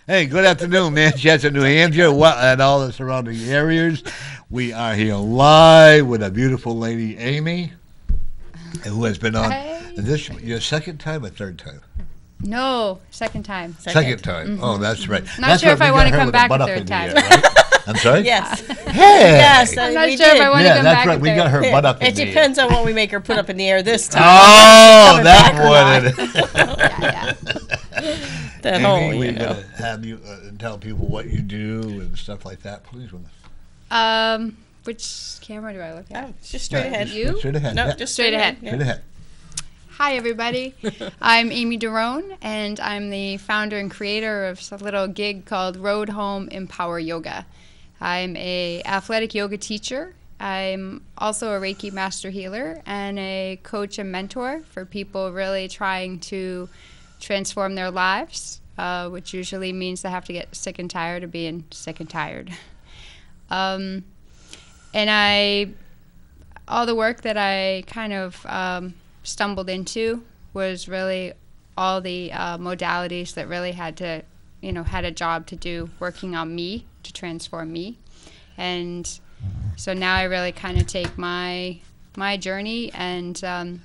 Hey, good afternoon, Manchester, New Hampshire, and all the surrounding areas. We are here live with a beautiful lady, Aimee, who has been on. Hey. Is this your second time or third time? No, second time. Second time. Oh, that's right. Not That's sure right, if I we want got to her come with a back butt a up in third the time. air, right? I'm sorry? Yes. Hey! Yes, I'm not we sure if I did. want to Yeah, come that's back right. a We third. got her butt up in It the depends air. on what we make her put up in the air this time. Oh, Coming that's back or what not. it is. That Amy, whole, we're you know. going to have you tell people what you do and stuff like that, please. Which camera do I look at? Oh, just straight ahead. You? Straight ahead. No, yeah. just Straight ahead. Yeah. Straight ahead. Hi, everybody. I'm Aimee Deroehn, and I'm the founder and creator of a little gig called Road Home Empower Yoga. I'm a athletic yoga teacher. I'm also a Reiki master healer and a coach and mentor for people really trying to transform their lives, which usually means they have to get sick and tired of being sick and tired. And all the work that I kind of stumbled into was really all the modalities that really had a job to do working on me to transform me. And so now I really kind of take my journey and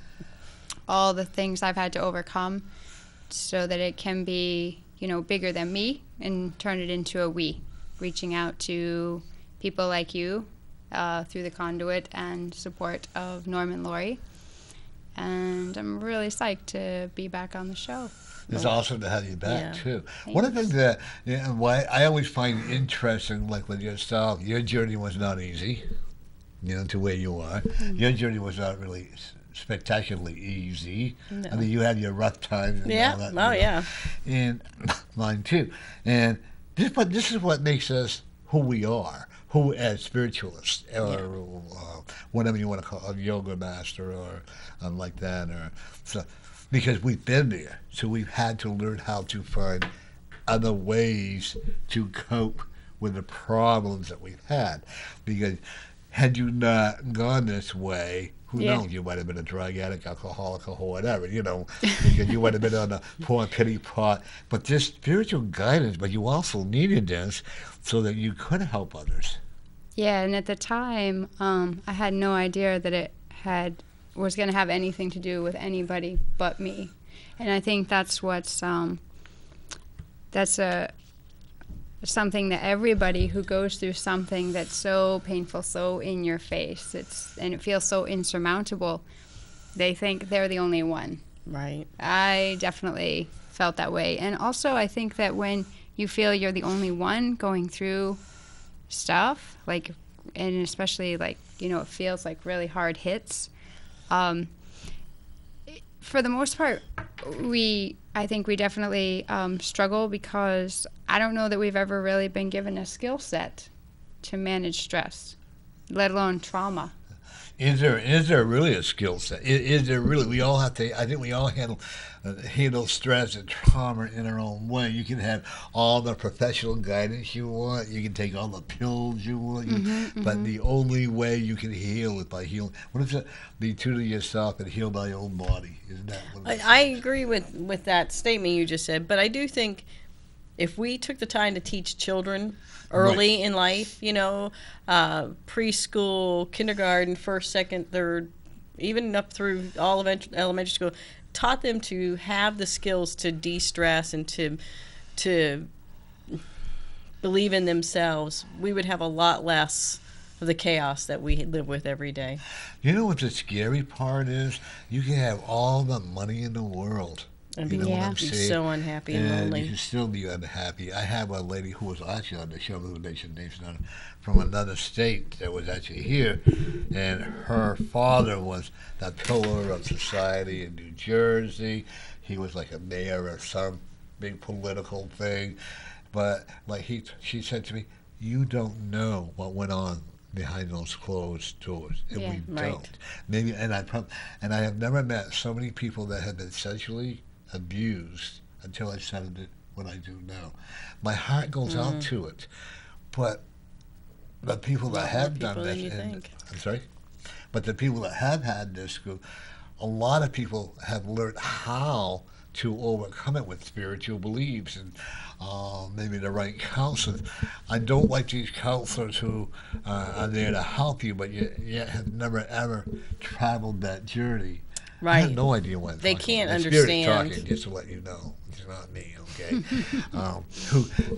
all the things I've had to overcome so that it can be, bigger than me and turn it into a we, reaching out to people like you through the conduit and support of Norm and Lori. And I'm really psyched to be back on the show. It's awesome to have you back, too. Thanks. One of the things that why I always find interesting, like with yourself, your journey was not easy, to where you are. Mm-hmm. Your journey was not really spectacularly easy. No. I mean, you had your rough times and Yeah. all that. Oh, yeah. And mine, too. And this is what makes us who we are. Who as spiritualists or whatever you want to call a yoga master or like that, or so, because we've been there, so we've had to learn how to find other ways to cope with the problems that we've had. Because had you not gone this way, who knows? You might have been a drug addict, alcoholic, or whatever, because you might have been on a poor pity pot. But this spiritual guidance, but you also needed this so that you could help others. Yeah, and at the time, I had no idea that it was going to have anything to do with anybody but me. And I think that's something that everybody who goes through something that's so painful, so in your face, and it feels so insurmountable, they think they're the only one. Right. I definitely felt that way. And also, I think that when you feel you're the only one going through stuff, and especially it feels like really hard hits, for the most part, I think we definitely struggle because I don't know that we've ever really been given a skill set to manage stress, let alone trauma. Is there really a skill set? Is there really? We all have to. I think we all handle stress and trauma in our own way. You can have all the professional guidance you want. You can take all the pills you want. But the only way you can heal is by healing. What is it? Be true to yourself and heal thy own body. Isn't that what I agree with that statement you just said, but I do think if we took the time to teach children early in life, preschool, kindergarten, first, second, third, even up through all of elementary school, taught them to have the skills to de-stress and to believe in themselves, we would have a lot less of the chaos that we live with every day. You know what the scary part is? You can have all the money in the world. And You know what I'm be saying? so unhappy and You lonely. can still be unhappy. I have a lady who was actually on the show, who nation's not from another state that was actually here, and her father was the pillar of society in New Jersey. He was like a mayor of some big political thing, but she said to me, "You don't know what went on behind those closed doors," and we right. don't. Maybe, and I have never met so many people that have been sexually abused until I said it what I do now. My heart goes out to it, but the people that have done people this, than you and, think. I'm sorry, but the people that have had this group, a lot of people have learned how to overcome it with spiritual beliefs and maybe the right counselors. I don't like these counselors who are there to help you, but yet have never ever traveled that journey. I have Right. no idea what I'm They talking can't about. The Spirit's understand. talking, just to let you know. It's not me, okay?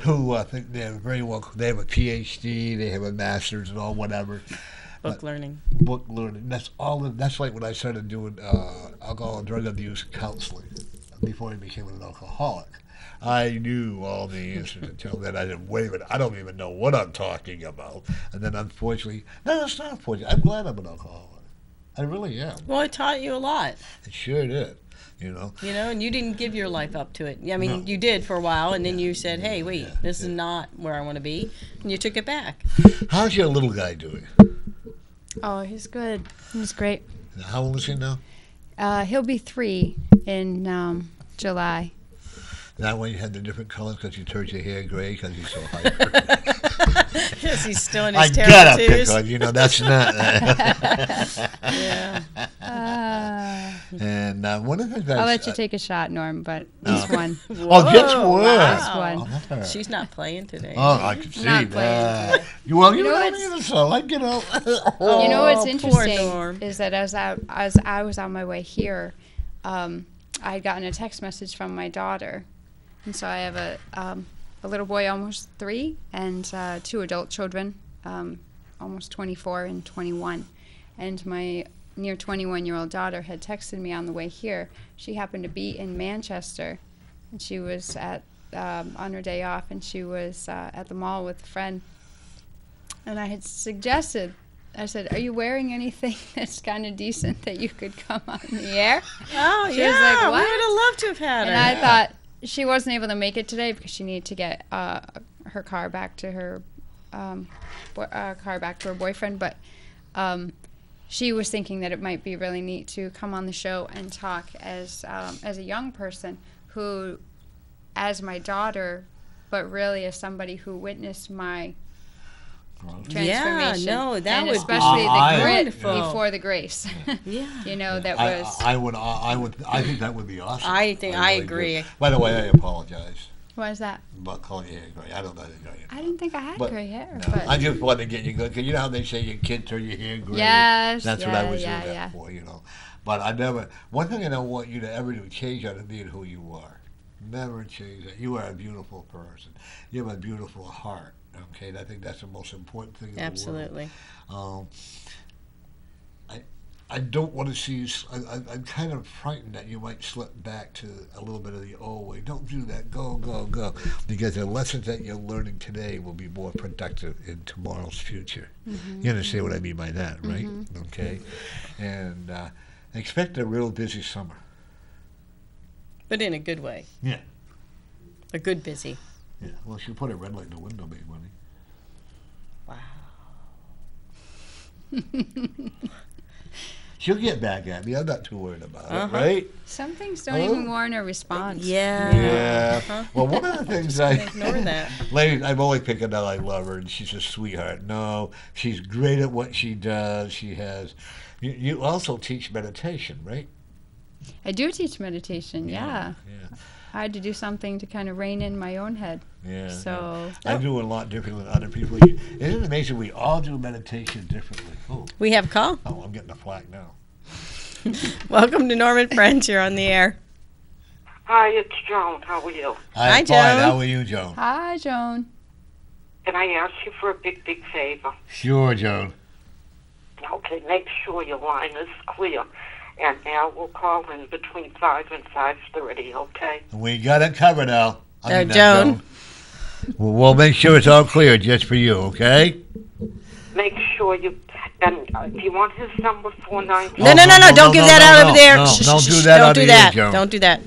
Who think they're very well, they have a PhD, they have a master's and all whatever. Book learning. Book learning. That's all. That's like when I started doing alcohol and drug abuse counseling before I became an alcoholic. I knew all the answers until then. I didn't wait a minute. I don't even know what I'm talking about. And then unfortunately, no, it's not unfortunate. I'm glad I'm an alcoholic. I really am. Well, it taught you a lot, It sure did. You know. and you didn't give your life up to it. I mean, No. you did for a while, and then Yeah. you said, hey, wait, Yeah. this is not where I want to be, and you took it back. How's your little guy doing? Oh, he's good. He's great. How old is he now? He'll be 3 in July. That way you had the different colors because you turned your hair gray because he's so hyper. Yes, he's still in I his gotta pick territories. on you. Know that's not. Yeah. And one of the things I'll let you take a shot, Norm, but just one. Oh, just one. Just one. Oh, that's all right. She's not playing today. Oh, I can see Not that. playing Well, you You know don't what's- either, so I get out. You know what's Oh, poor interesting Norm. is that as I was on my way here, I had gotten a text message from my daughter, and so I have a little boy, almost 3, and 2 adult children, almost 24 and 21, and my near 21-year-old daughter had texted me on the way here. She happened to be in Manchester, and she was at on her day off, and she was at the mall with a friend. And I had suggested, I said, "Are you wearing anything that's kind of decent that you could come on the air?" Oh, She yeah. was like, We "What?" would have loved to have had And her. I thought she wasn't able to make it today because she needed to get her car back to her boyfriend. But she was thinking that it might be really neat to come on the show and talk as a young person who, as my daughter, but really as somebody who witnessed my transformation. no, that and would be especially I- the grit wonderful. before the grace. Yeah. You know, that was. I think that would be awesome. I really agree. do. By the way, I apologize What is that? about calling your hair gray. I don't know the gray. I didn't think I had But- gray hair. No, But I just wanted to get you good because you know how they say your kid turn your hair gray. Yes, That's what I yeah, was yeah, doing yeah. that for. But I never. One thing I don't want you to ever do change out of being who you are. Never change that. You are a beautiful person. You have a beautiful heart. Okay, and I think that's the most important thing in Absolutely. the world. I don't want to see you. I'm kind of frightened that you might slip back to a little bit of the old way. Don't do that. Go, go, go. Because the lessons that you're learning today will be more productive in tomorrow's future. You understand what I mean by that, right? Okay. And expect a real busy summer. But in a good way. Yeah. A good busy. Yeah. Well, she'll put a red light in the window, big money. Wow. She'll get back at me. I'm not too worried about it, Uh-huh. right? some things don't even warrant a response. Yeah. Yeah. Uh-huh. Well, one of the things Ignore that. Ladies, I'm only picking out I love her and she's a sweetheart. No, she's great at what she does. She has. You also teach meditation, right? I do teach meditation, yeah. Yeah. I had to do something to kind of rein in my own head. Yeah. So, I do a lot different than other people. Isn't it amazing we all do meditation differently? We have a call. Oh, I'm getting a flag now. Welcome to Norman Friends. You're on the air. Hi, it's Joan. How are you? Hi, I'm fine. Joan. How are you, Joan? hi, Joan. Can I ask you for a big, big favor? Sure, Joan. Okay, make sure your line is clear. And Al will call in between 5 and 5:30, okay? We got it covered, Al. Joan. We'll make sure it's all clear just for you, okay? Make sure you... And do you want his number, 492? No, no, no, no. Don't give that out over there. No, Shh, don't shh, do shh, that Don't out do of that. here, Joan. Don't do that.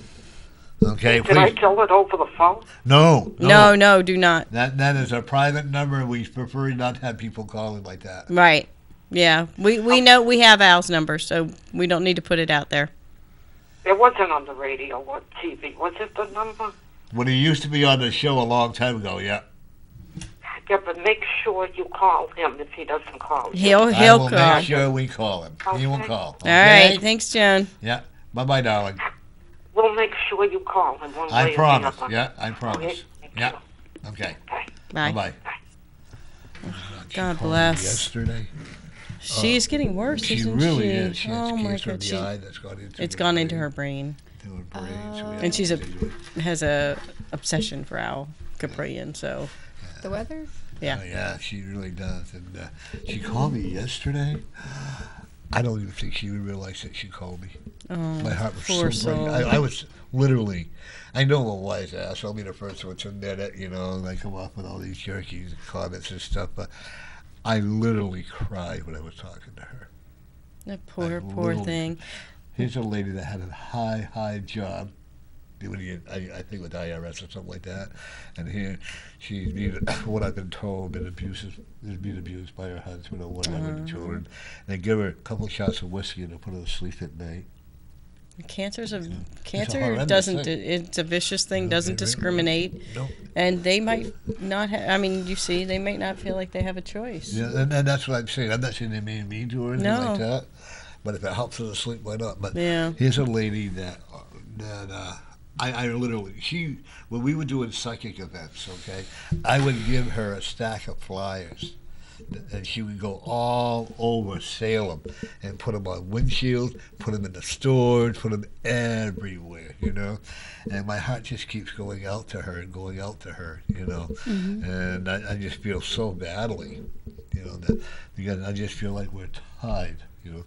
Okay, Can I please. tell it over the phone? No. No, no, do not. That is a private number. We prefer not to have people calling like that. Right. Yeah. We know we have Al's number, so we don't need to put it out there. It wasn't on the radio or TV. Was it the number? When he used to be on the show a long time ago, yeah. Yeah, but make sure you call him if he doesn't call you. He'll I will call. make sure we call him. He will Okay. call. All right. Thanks, Joan. Yeah. Bye-bye, darling. We'll make sure you call in one way I or promise. the other. Yeah, I promise. Okay? Thank Yeah. you. Okay. Bye. Bye-bye. God She called me bless. yesterday. She's getting worse, She isn't really she? is. She has Oh my cancer in God, the eye that's gone into it's her gone brain. into her brain, To her brain, so we have and to she's continue it. has a obsession for Al Caprian. So The weather? yeah. Oh, yeah, she really does. And she called me yesterday. I don't even think she even realized that she called me. Oh, My heart was poor so soul. breaking. I was literally, I know I'm a wise ass. I'll be the first one to admit it, you know, and I come off with all these jerky comments and stuff, but I literally cried when I was talking to her. That poor literally- thing. Here's a lady that had a high job, I think with IRS or something like that, and here she's being, what I've been told, is being abused by her husband or whatever, the children. And they give her a couple shots of whiskey and they put her to sleep at night. Cancer Cancer horrendous doesn't. thing. It's a vicious thing. No, Doesn't it really- discriminate, No. and they might not. I mean, you see, they might not feel like they have a choice. Yeah, and that's what I'm saying. I'm not saying they made me do or anything No. like that. But if it helps her to sleep, why not? But Yeah. here's a lady that I literally, when we were doing psychic events, okay, I would give her a stack of flyers. And she would go all over Salem and put them on windshields, put them in the stores, put them everywhere, you know. And my heart just keeps going out to her and going out to her, you know. And I just feel so badly, you know, that because I just feel like we're tied, you know.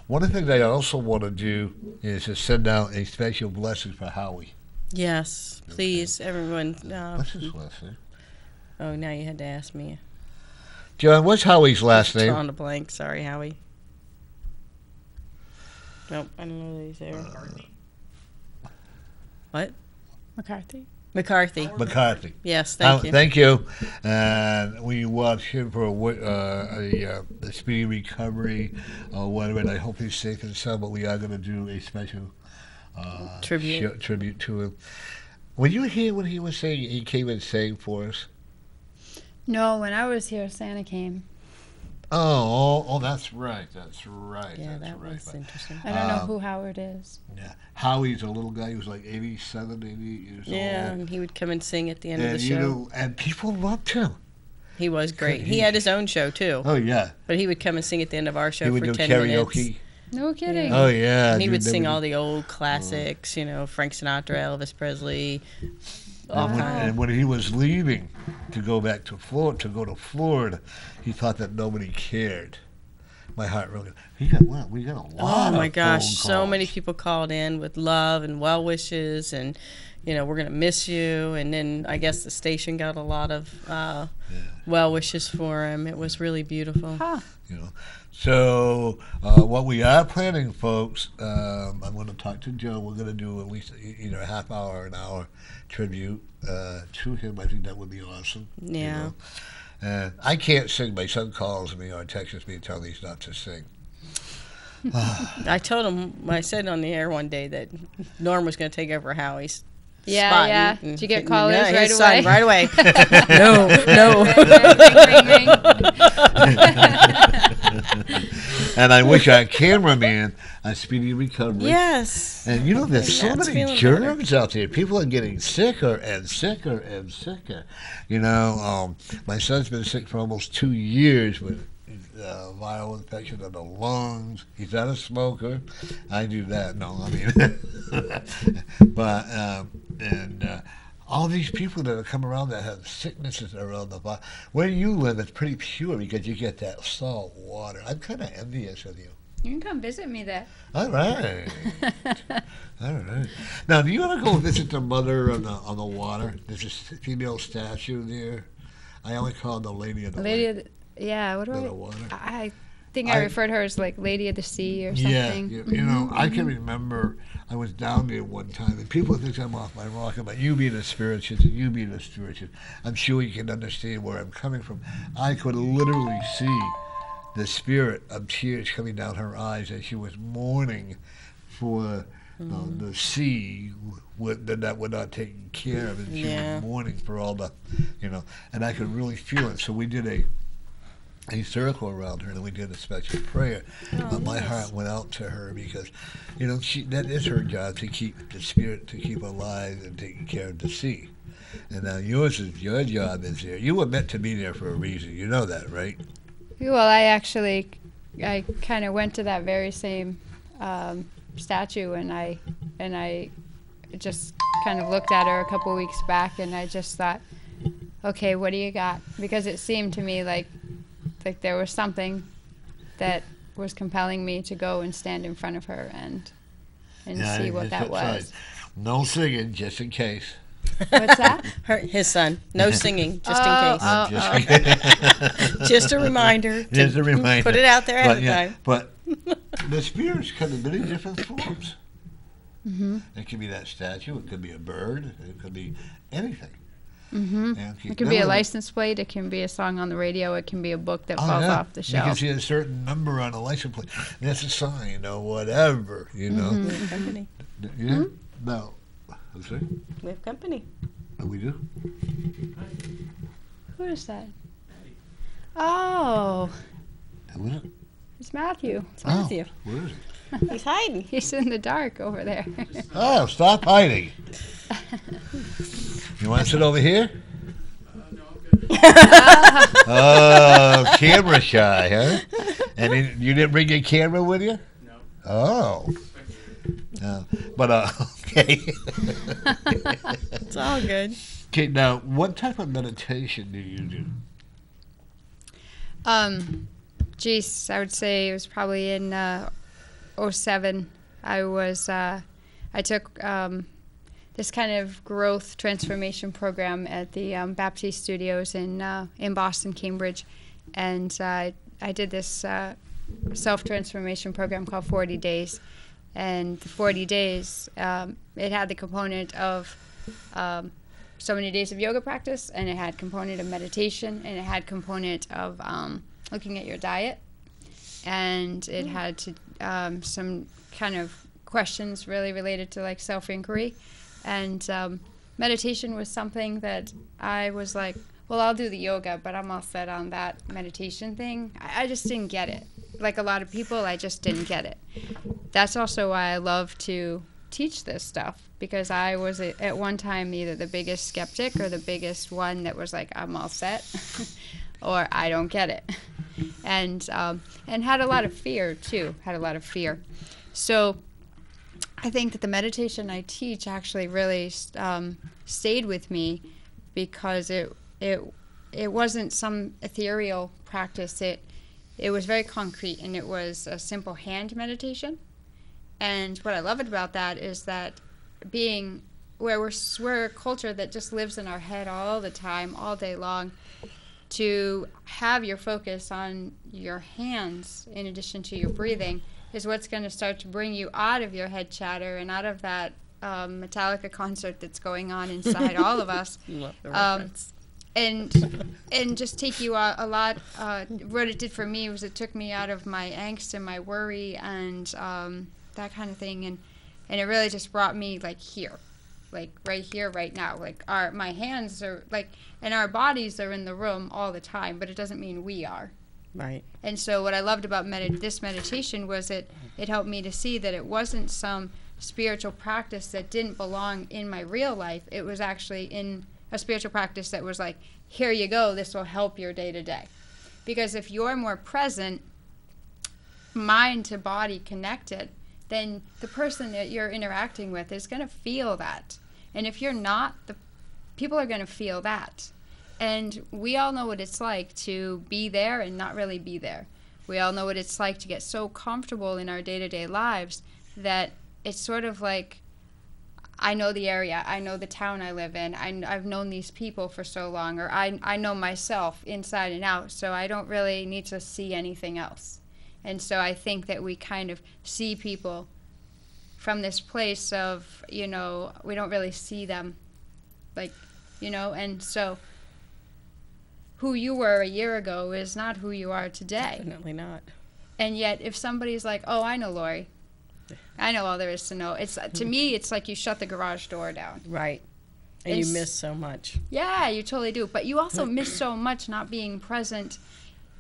One of the things I also want to do is to send out a special blessing for Howie. Yes, please, everyone. What's his last name? Oh, now you had to ask me. John, what's Howie's last name? Drawn a blank. Sorry, Howie. Nope, I don't know that he's there. What? McCarthy? McCarthy. McCarthy. Yes, thank you. Thank you. And we want him for a speedy recovery or whatever, and I hope he's safe and sound, but we are going to do a special tribute to him. Were you here when he was saying, he came and sang for us? No, when I was here, Santa came. Oh, that's right. That's right. Yeah, that's that right. was interesting. I don't know who Howard is. Yeah. Howie's a little guy who was like 87, 88 years Yeah, old. and he would come and sing at the end of And, the you show. know, and people loved him. He was great. He had his own show, too. Oh, yeah. But he would come and sing at the end of our show He would for do 10 karaoke. minutes. No kidding. Oh, yeah. And he would Dude, sing they all would- the old classics, you know, Frank Sinatra, Elvis Presley. All And when, kinds. and when he was leaving to go back to Florida, he thought that nobody cared. My heart really. We got a lot. Oh my of gosh, phone so calls. many people called in with love and well wishes, and you know, we're gonna miss you. And then I guess the station got a lot of well wishes for him. It was really beautiful. Huh. You know, so what we are planning, folks. I'm going to talk to Joe. We're going to do at least either a half hour or an hour tribute to him. I think that would be awesome. Yeah. You know? And I can't sing. My son calls me or texts me and tells me he's not to sing. I told him, I said on the air one day that Norm was gonna take over Howie's. Yeah, spot. yeah. And- Did you get and- callers yeah, right his son, away? right away. No. Ring, ring, ring. And I wish our cameraman a speedy recovery. Yes. And you know, there's so That's many feeling germs out there. People are getting sicker and sicker and sicker. You know, my son's been sick for almost 2 years with viral infection of the lungs. He's not a smoker. I do that. No, I mean, but all these people that have come around that have sicknesses around the body. Where you live, it's pretty pure because you get that salt water. I'm kind of envious of you. You can come visit me there. All right. All right. Now, do you ever go visit the mother on the water? There's this female statue there. I only call her the Lady of the Lady Lake. of the, yeah, what do Little water. I think I referred her as like Lady of the Sea or Yeah, something. you know, I can remember I was down there one time, and people think I'm off my rocker, but you being a spiritist and you being a spiritist, I'm sure you can understand where I'm coming from. I could literally see the spirit of tears coming down her eyes as she was mourning for the sea that were not taken care of, and she was mourning for all the, you know, and I could really feel it. So we did a circle around her, and we did a special prayer. My nice. heart went out to her because, that is her job, to keep the spirit, to keep alive and taking care of the sea. And now your job is there. You were meant to be there for a reason. You know that, right? Well, I kind of went to that very same statue, and I just kind of looked at her a couple weeks back, and I just thought, okay, what do you got? Because it seemed to me like there was something that was compelling me to go and stand in front of her and see what that was. No singing, just in case. What's that? His son. No singing, just in case. Just a reminder. Just a reminder. Put it out there ahead of time. But the spirits come in many different forms. Mm-hmm. It could be that statue. It could be a bird. It could be anything. Mm-hmm. It can be a license plate. It can be a song on the radio. It can be a book that falls off the shelf. You can see a certain number on a license plate. That's a sign, whatever, Mm-hmm. We have company. Yeah? Mm-hmm. No. I'm sorry? We have company. Oh, we do? Who is that? Oh, Who is it? it's Matthew. It's Matthew. Where is he? He's hiding. He's in the dark over there. Oh, stop hiding. You want to sit over here? No, I'm good. Oh, camera shy, huh? And then you didn't bring your camera with you? No. Oh. No. But, okay. It's all good. Okay, now, what type of meditation do you do? Geez, I would say it was probably in 07. I took this kind of growth transformation program at the Baptiste Studios in Boston, Cambridge, and I did this self-transformation program called 40 Days. And the 40 days, it had the component of so many days of yoga practice, and it had component of meditation, and it had component of looking at your diet, and it had some kind of questions really related to like self-inquiry. And meditation was something that I was like, well, I'll do the yoga, but I'm all set on that meditation thing. I just didn't get it. Like a lot of people, I just didn't get it. That's also why I love to teach this stuff, because I was at one time either the biggest skeptic or the biggest one that was like, I'm all set, or I don't get it. And had a lot of fear, too, So I think that the meditation I teach actually really stayed with me, because it wasn't some ethereal practice. It was very concrete, and it was a simple hand meditation. And what I love about that is that being where we're a culture that just lives in our head all the time, all day long, to have your focus on your hands in addition to your breathing is what's going to start to bring you out of your head chatter and out of that Metallica concert that's going on inside all of us. Love the reference. And just take you a lot. What it did for me was it took me out of my angst and my worry and that kind of thing, and it really just brought me like here, like right here, right now. Like my hands are like, and our bodies are in the room all the time, but it doesn't mean we are. Right. And so what I loved about this meditation was it helped me to see that it wasn't some spiritual practice that didn't belong in my real life. It was actually in a spiritual practice that was like, here you go, this will help your day-to-day. Because if you're more present, mind to body connected, then the person that you're interacting with is going to feel that. And if you're not, the people are going to feel that. And we all know what it's like to be there and not really be there. We all know what it's like to get so comfortable in our day-to-day lives that it's sort of like, I know the area, I know the town I live in, I've known these people for so long, or I know myself inside and out, so I don't really need to see anything else. And so I think that we kind of see people from this place of, we don't really see them, like, and so who you were a year ago is not who you are today. Definitely not. And yet if somebody's like, oh, I know Lori, I know all there is to know. To me, it's like you shut the garage door down. Right. And you miss so much. Yeah, you totally do. But you also miss so much not being present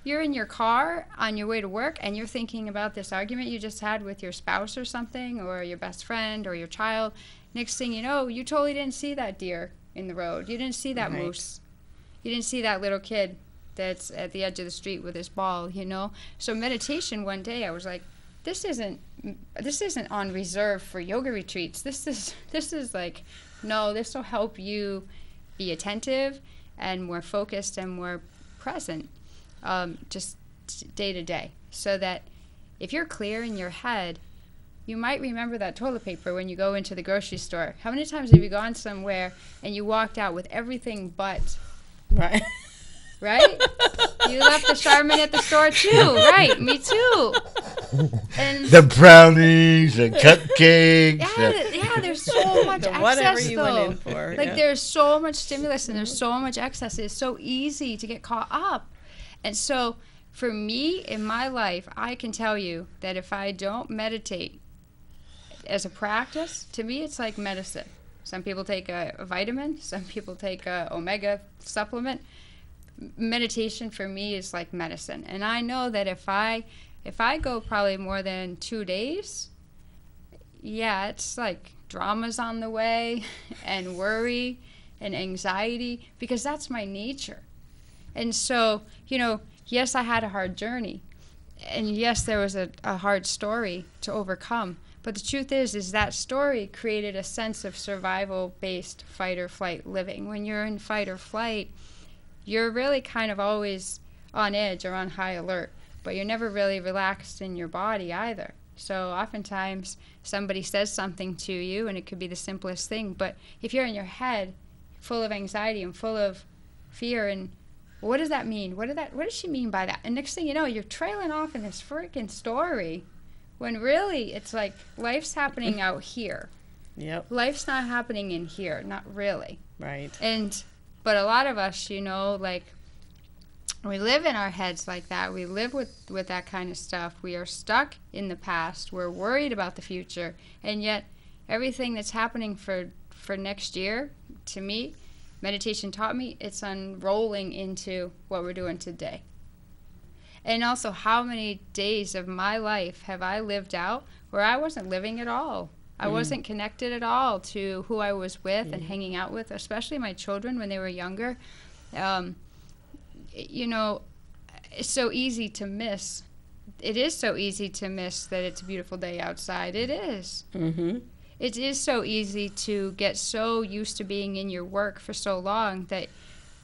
you're in your car on your way to work and you're thinking about this argument you just had with your spouse or something, or your best friend or your child. Next thing you know, you totally didn't see that deer in the road. You didn't see that moose. You didn't see that little kid that's at the edge of the street with his ball, you know. So meditation, one day I was like, this isn't on reserve for yoga retreats. This is like, no, this will help you be attentive and more focused and more present, just day to day, so that if you're clear in your head, you might remember that toilet paper when you go into the grocery store. How many times have you gone somewhere and you walked out with everything but? Right. Right? You left the Charmin at the store too, right? Me too. And the brownies, the cupcakes. Yeah, there's so much excess, whatever you though. went in for. Like, there's so much stimulus and there's so much excess. It's so easy to get caught up. And so, for me, in my life, I can tell you that if I don't meditate as a practice, to me, it's like medicine. Some people take a vitamin. Some people take a omega supplement. Meditation for me is like medicine. And I know that if I go probably more than 2 days, yeah, it's like drama's on the way and worry and anxiety, because that's my nature. And so, you know, yes, I had a hard journey. And yes, there was a hard story to overcome. But the truth is that story created a sense of survival-based fight or flight living. When you're in fight or flight, you're really kind of always on edge or on high alert, but you're never really relaxed in your body either. So oftentimes somebody says something to you, and it could be the simplest thing, but if you're in your head full of anxiety and full of fear and what does that mean? What does she mean by that? And next thing you know, you're trailing off in this freaking story when really it's like life's happening out here. Yep. Life's not happening in here, not really. Right. But a lot of us, you know, like, we live in our heads like that. We live with that kind of stuff. We are stuck in the past. We're worried about the future. And yet, everything that's happening for next year, to me, meditation taught me, it's unrolling into what we're doing today. And also, how many days of my life have I lived out where I wasn't living at all? I wasn't connected at all to who I was with and hanging out with, especially my children when they were younger. You know, it's so easy to miss. It is so easy to miss that it's a beautiful day outside. It is. Mm-hmm. It is so easy to get so used to being in your work for so long that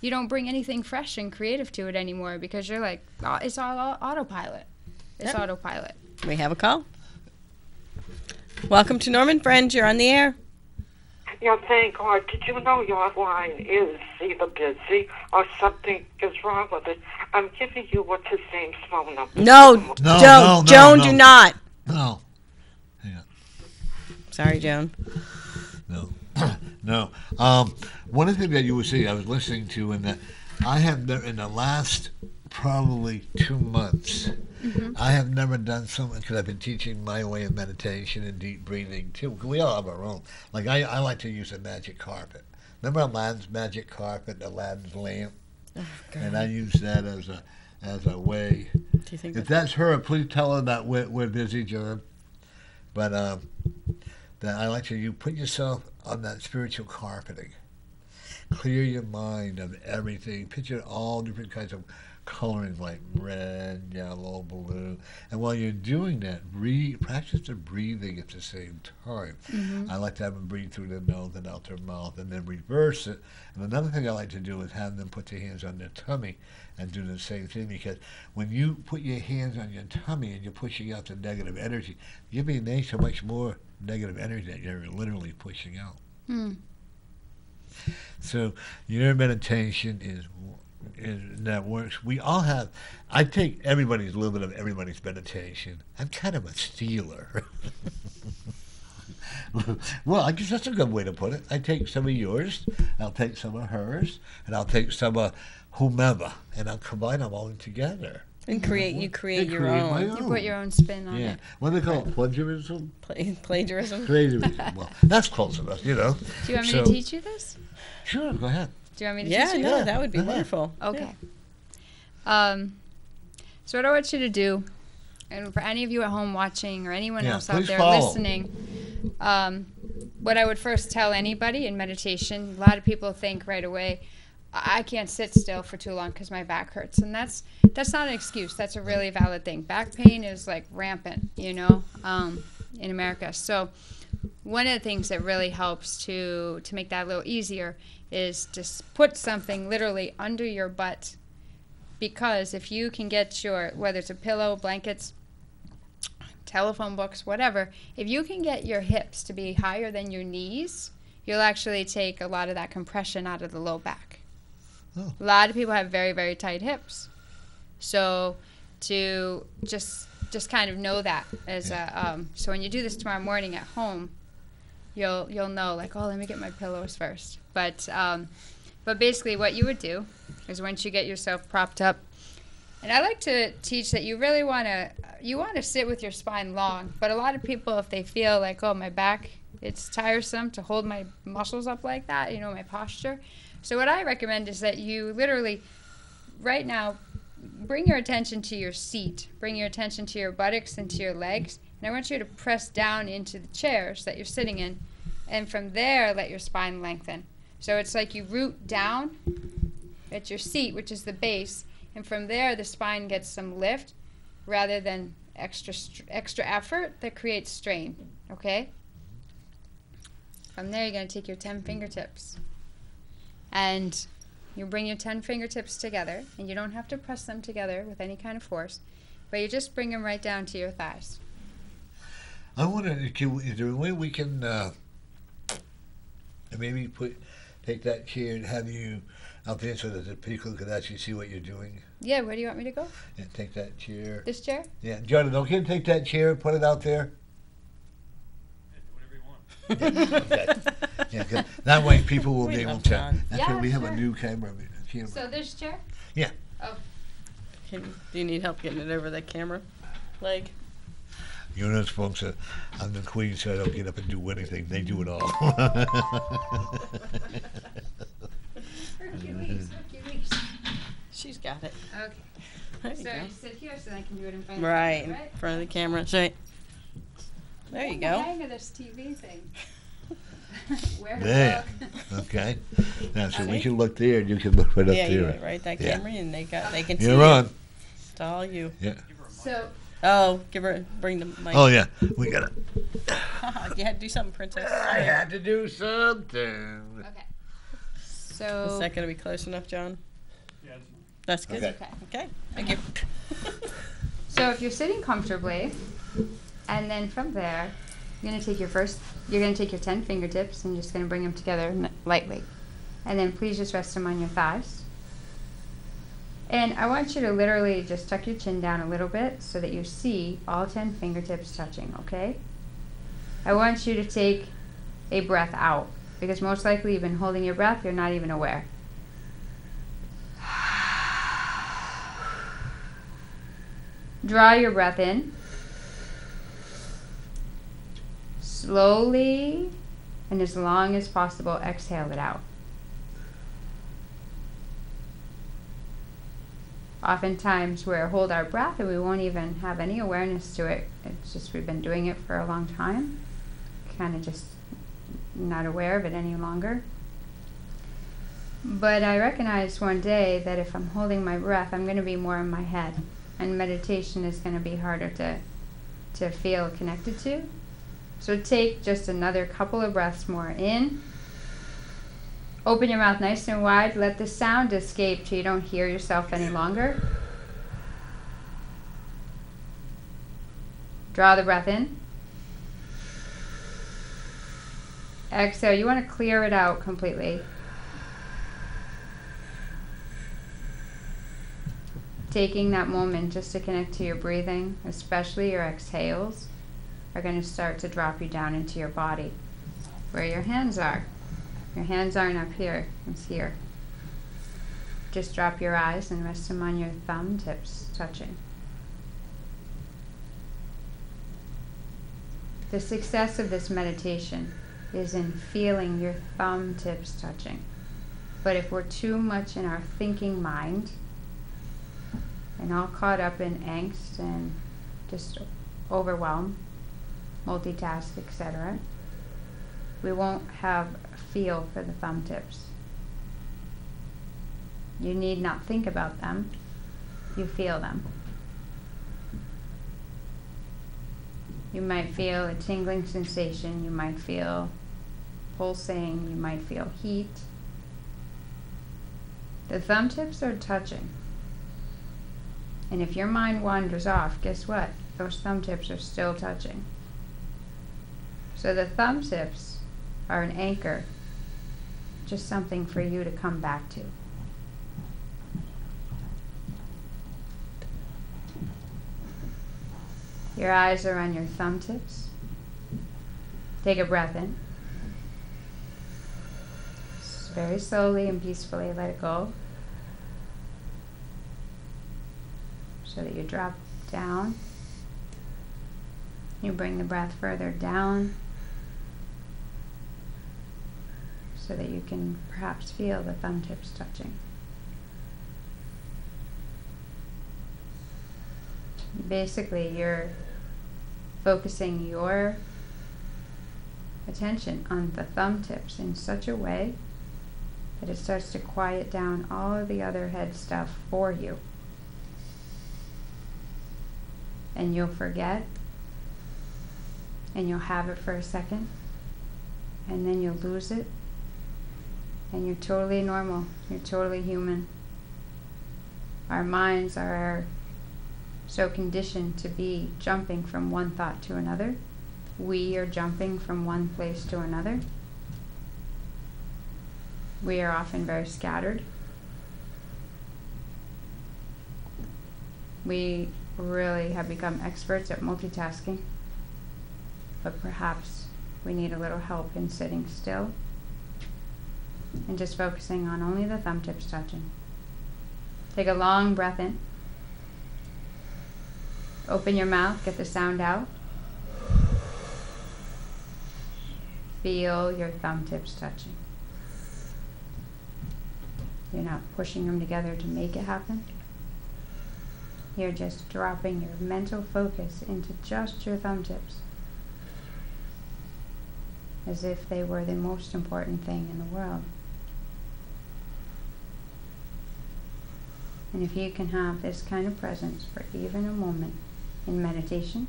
you don't bring anything fresh and creative to it anymore, because you're like, oh, it's all autopilot. It's autopilot. We have a call. Welcome to Norman Friends. You're on the air. Yeah, thank God. Did you know your line is either busy or something is wrong with it? I'm giving you what's his name's phone number. No, Joan, do not. No. Hang on. Sorry, Joan. No. No. One of the things that you were saying, I was listening to, and that I have in the last probably 2 months, I have never done something, because I've been teaching my way of meditation and deep breathing too. We all have our own. Like I like to use a magic carpet. Remember Aladdin's magic carpet, Aladdin's lamp? Oh, and I use that as a way. Do you think if that's her, please tell her that we're busy, John. But that I like you put yourself on that spiritual carpeting. Clear your mind of everything. Picture all different kinds of colorings like red, yellow, blue. And while you're doing that, practice the breathing at the same time. I like to have them breathe through their nose and out their mouth, and then reverse it. And another thing I like to do is have them put their hands on their tummy and do the same thing, because when you put your hands on your tummy and you're pushing out the negative energy, you're being so much more negative energy that you're literally pushing out. So your meditation is that works. We all have. I take a little bit of everybody's meditation. I'm kind of a stealer. Well, I guess that's a good way to put it. I take some of yours, I'll take some of hers, and I'll take some of whomever, and I'll combine them all together. And you create your own. You put your own spin on it. What do they call it? Plagiarism? Plagiarism? Plagiarism. Well, that's close enough, you know. Do you want me to teach you this? Sure, go ahead. Do you want me to teach you? Yeah, that would be wonderful. Okay. So what I want you to do, and for any of you at home watching or anyone Yeah, else out please there follow. listening, what I would first tell anybody in meditation, a lot of people think right away, I can't sit still for too long because my back hurts. And that's not an excuse. That's a really valid thing. Back pain is like rampant, in America. So one of the things that really helps to make that a little easier is to put something literally under your butt. Because if you can get whether it's a pillow, blankets, telephone books, whatever, if you can get your hips to be higher than your knees, you'll actually take a lot of that compression out of the low back. Oh. A lot of people have very, very tight hips. So to just kind of know that as so when you do this tomorrow morning at home, you'll know, like, oh, let me get my pillows first. But basically what you would do is once you get yourself propped up, and I like to teach that you really want to sit with your spine long. But a lot of people, if they feel like, oh, my back, it's tiresome to hold my muscles up like that, my posture. So what I recommend is that you literally, right now, bring your attention to your seat. Bring your attention to your buttocks and to your legs. And I want you to press down into the chairs that you're sitting in. And from there, let your spine lengthen. So it's like you root down at your seat, which is the base. And from there, the spine gets some lift rather than extra effort that creates strain. Okay? From there, you're going to take your 10 fingertips. And you bring your 10 fingertips together. And you don't have to press them together with any kind of force. But you just bring them right down to your thighs. I wonder, is there a way we can maybe take that chair and have you out there so that the people can actually see what you're doing? Yeah, where do you want me to go? Yeah, take that chair. This chair? Yeah, Jordan, okay, take that chair and put it out there. Yeah, do whatever you want. Okay. Yeah, 'cause that way people will We be able love to. John. That's Yeah, why we have sure. a new camera. So this chair? Yeah. Oh, Do you need help getting it over the camera leg? Those folks, I'm the queen, so I don't get up and do anything. They do it all. Hercules. She's got it. Okay. There you So go. you sit here so I can do it in front of Right, you, in front of the camera. So, there you The go. hang of this TV thing. Where to There. look. Okay. Now, so we See? can look there, and you can look right up Yeah, you there. went right that Yeah. camera, and they can see You're you. on. It's all you. Yeah. So Oh, bring the mic. Oh, yeah. We got it. You had to do something, Princess. I had to do something. okay. Is So that going to be close enough, John? Yeah, it's That's good. Okay. okay. Okay. Thank you. So if you're sitting comfortably, and then from there, you're gonna take your 10 fingertips and you're just gonna bring them together lightly, and then please just rest them on your thighs. And I want you to literally just tuck your chin down a little bit so that you see all 10 fingertips touching. Okay? I want you to take a breath out because most likely you've been holding your breath, you're not even aware. Draw your breath in. Slowly and as long as possible, exhale it out. Oftentimes we hold our breath and we won't even have any awareness to it. It's just we've been doing it for a long time, kind of just not aware of it any longer. But I recognized one day that if I'm holding my breath, I'm going to be more in my head. And meditation is going to be harder to feel connected to. So take just another couple of breaths more in. Open your mouth nice and wide. Let the sound escape till you don't hear yourself any longer. Draw the breath in. Exhale. You want to clear it out completely. Taking that moment just to connect to your breathing, especially your exhales, are going to start to drop you down into your body, where your hands are. Your hands aren't up here, it's here. Just drop your eyes and rest them on your thumb tips touching. The success of this meditation is in feeling your thumb tips touching. But if we're too much in our thinking mind, and all caught up in angst and just overwhelm, multitask, etc., we won't have a feel for the thumb tips. You need not think about them, you feel them. You might feel a tingling sensation, you might feel pulsing, you might feel heat. The thumb tips are touching. And if your mind wanders off, guess what? Those thumb tips are still touching. So the thumb tips are an anchor, just something for you to come back to. Your eyes are on your thumb tips. Take a breath in. Just very slowly and peacefully let it go, so that you drop down. You bring the breath further down, so that you can perhaps feel the thumb tips touching. Basically, you're focusing your attention on the thumb tips in such a way that it starts to quiet down all of the other head stuff for you. And you'll forget, and you'll have it for a second, and then you'll lose it, and you're totally normal, you're totally human. Our minds are so conditioned to be jumping from one thought to another. We are jumping from one place to another. We are often very scattered. We really have become experts at multitasking, but perhaps we need a little help in sitting still and just focusing on only the thumb tips touching. Take a long breath in. Open your mouth, get the sound out. Feel your thumb tips touching. You're not pushing them together to make it happen. You're just dropping your mental focus into just your thumb tips, as if they were the most important thing in the world. And if you can have this kind of presence for even a moment in meditation,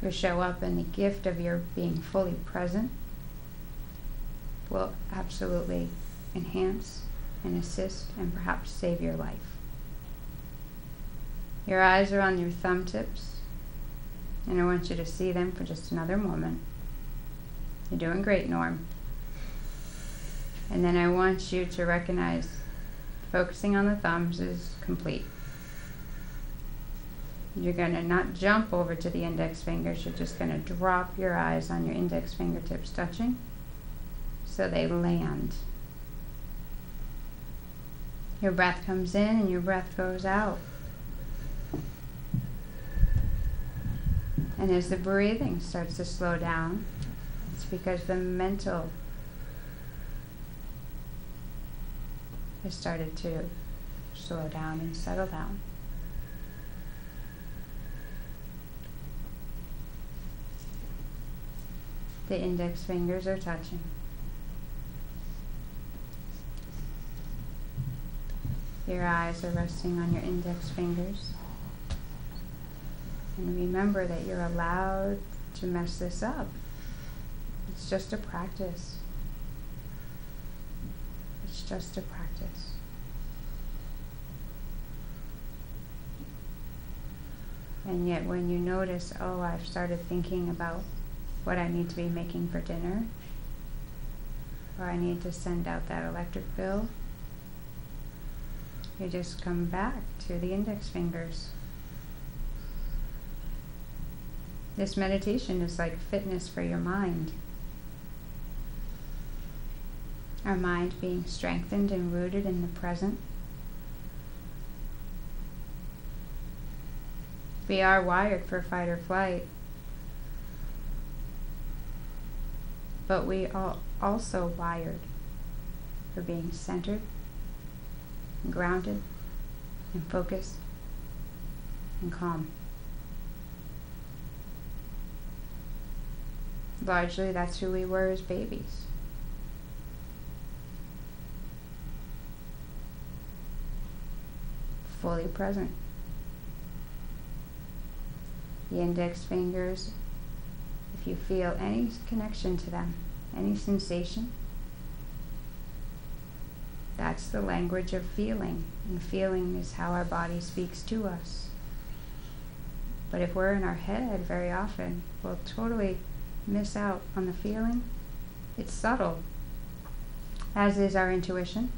you'll show up, and the gift of your being fully present will absolutely enhance and assist and perhaps save your life. Your eyes are on your thumb tips, and I want you to see them for just another moment. You're doing great, Norm. And then I want you to recognize focusing on the thumbs is complete. You're going to not jump over to the index fingers, you're just going to drop your eyes on your index fingertips touching so they land. Your breath comes in and your breath goes out. And as the breathing starts to slow down, it's because the mental has started to slow down and settle down. The index fingers are touching. Your eyes are resting on your index fingers. And remember that you're allowed to mess this up. It's just a practice. It's just a practice. And yet when you notice, oh, I've started thinking about what I need to be making for dinner, or I need to send out that electric bill, you just come back to the index fingers. This meditation is like fitness for your mind. Our mind being strengthened and rooted in the present. We are wired for fight or flight, but we are also wired for being centered and grounded and focused and calm. Largely, that's who we were as babies. Fully present. The index fingers, if you feel any connection to them, any sensation, that's the language of feeling, and feeling is how our body speaks to us. But if we're in our head very often, we'll totally miss out on the feeling. It's subtle, as is our intuition.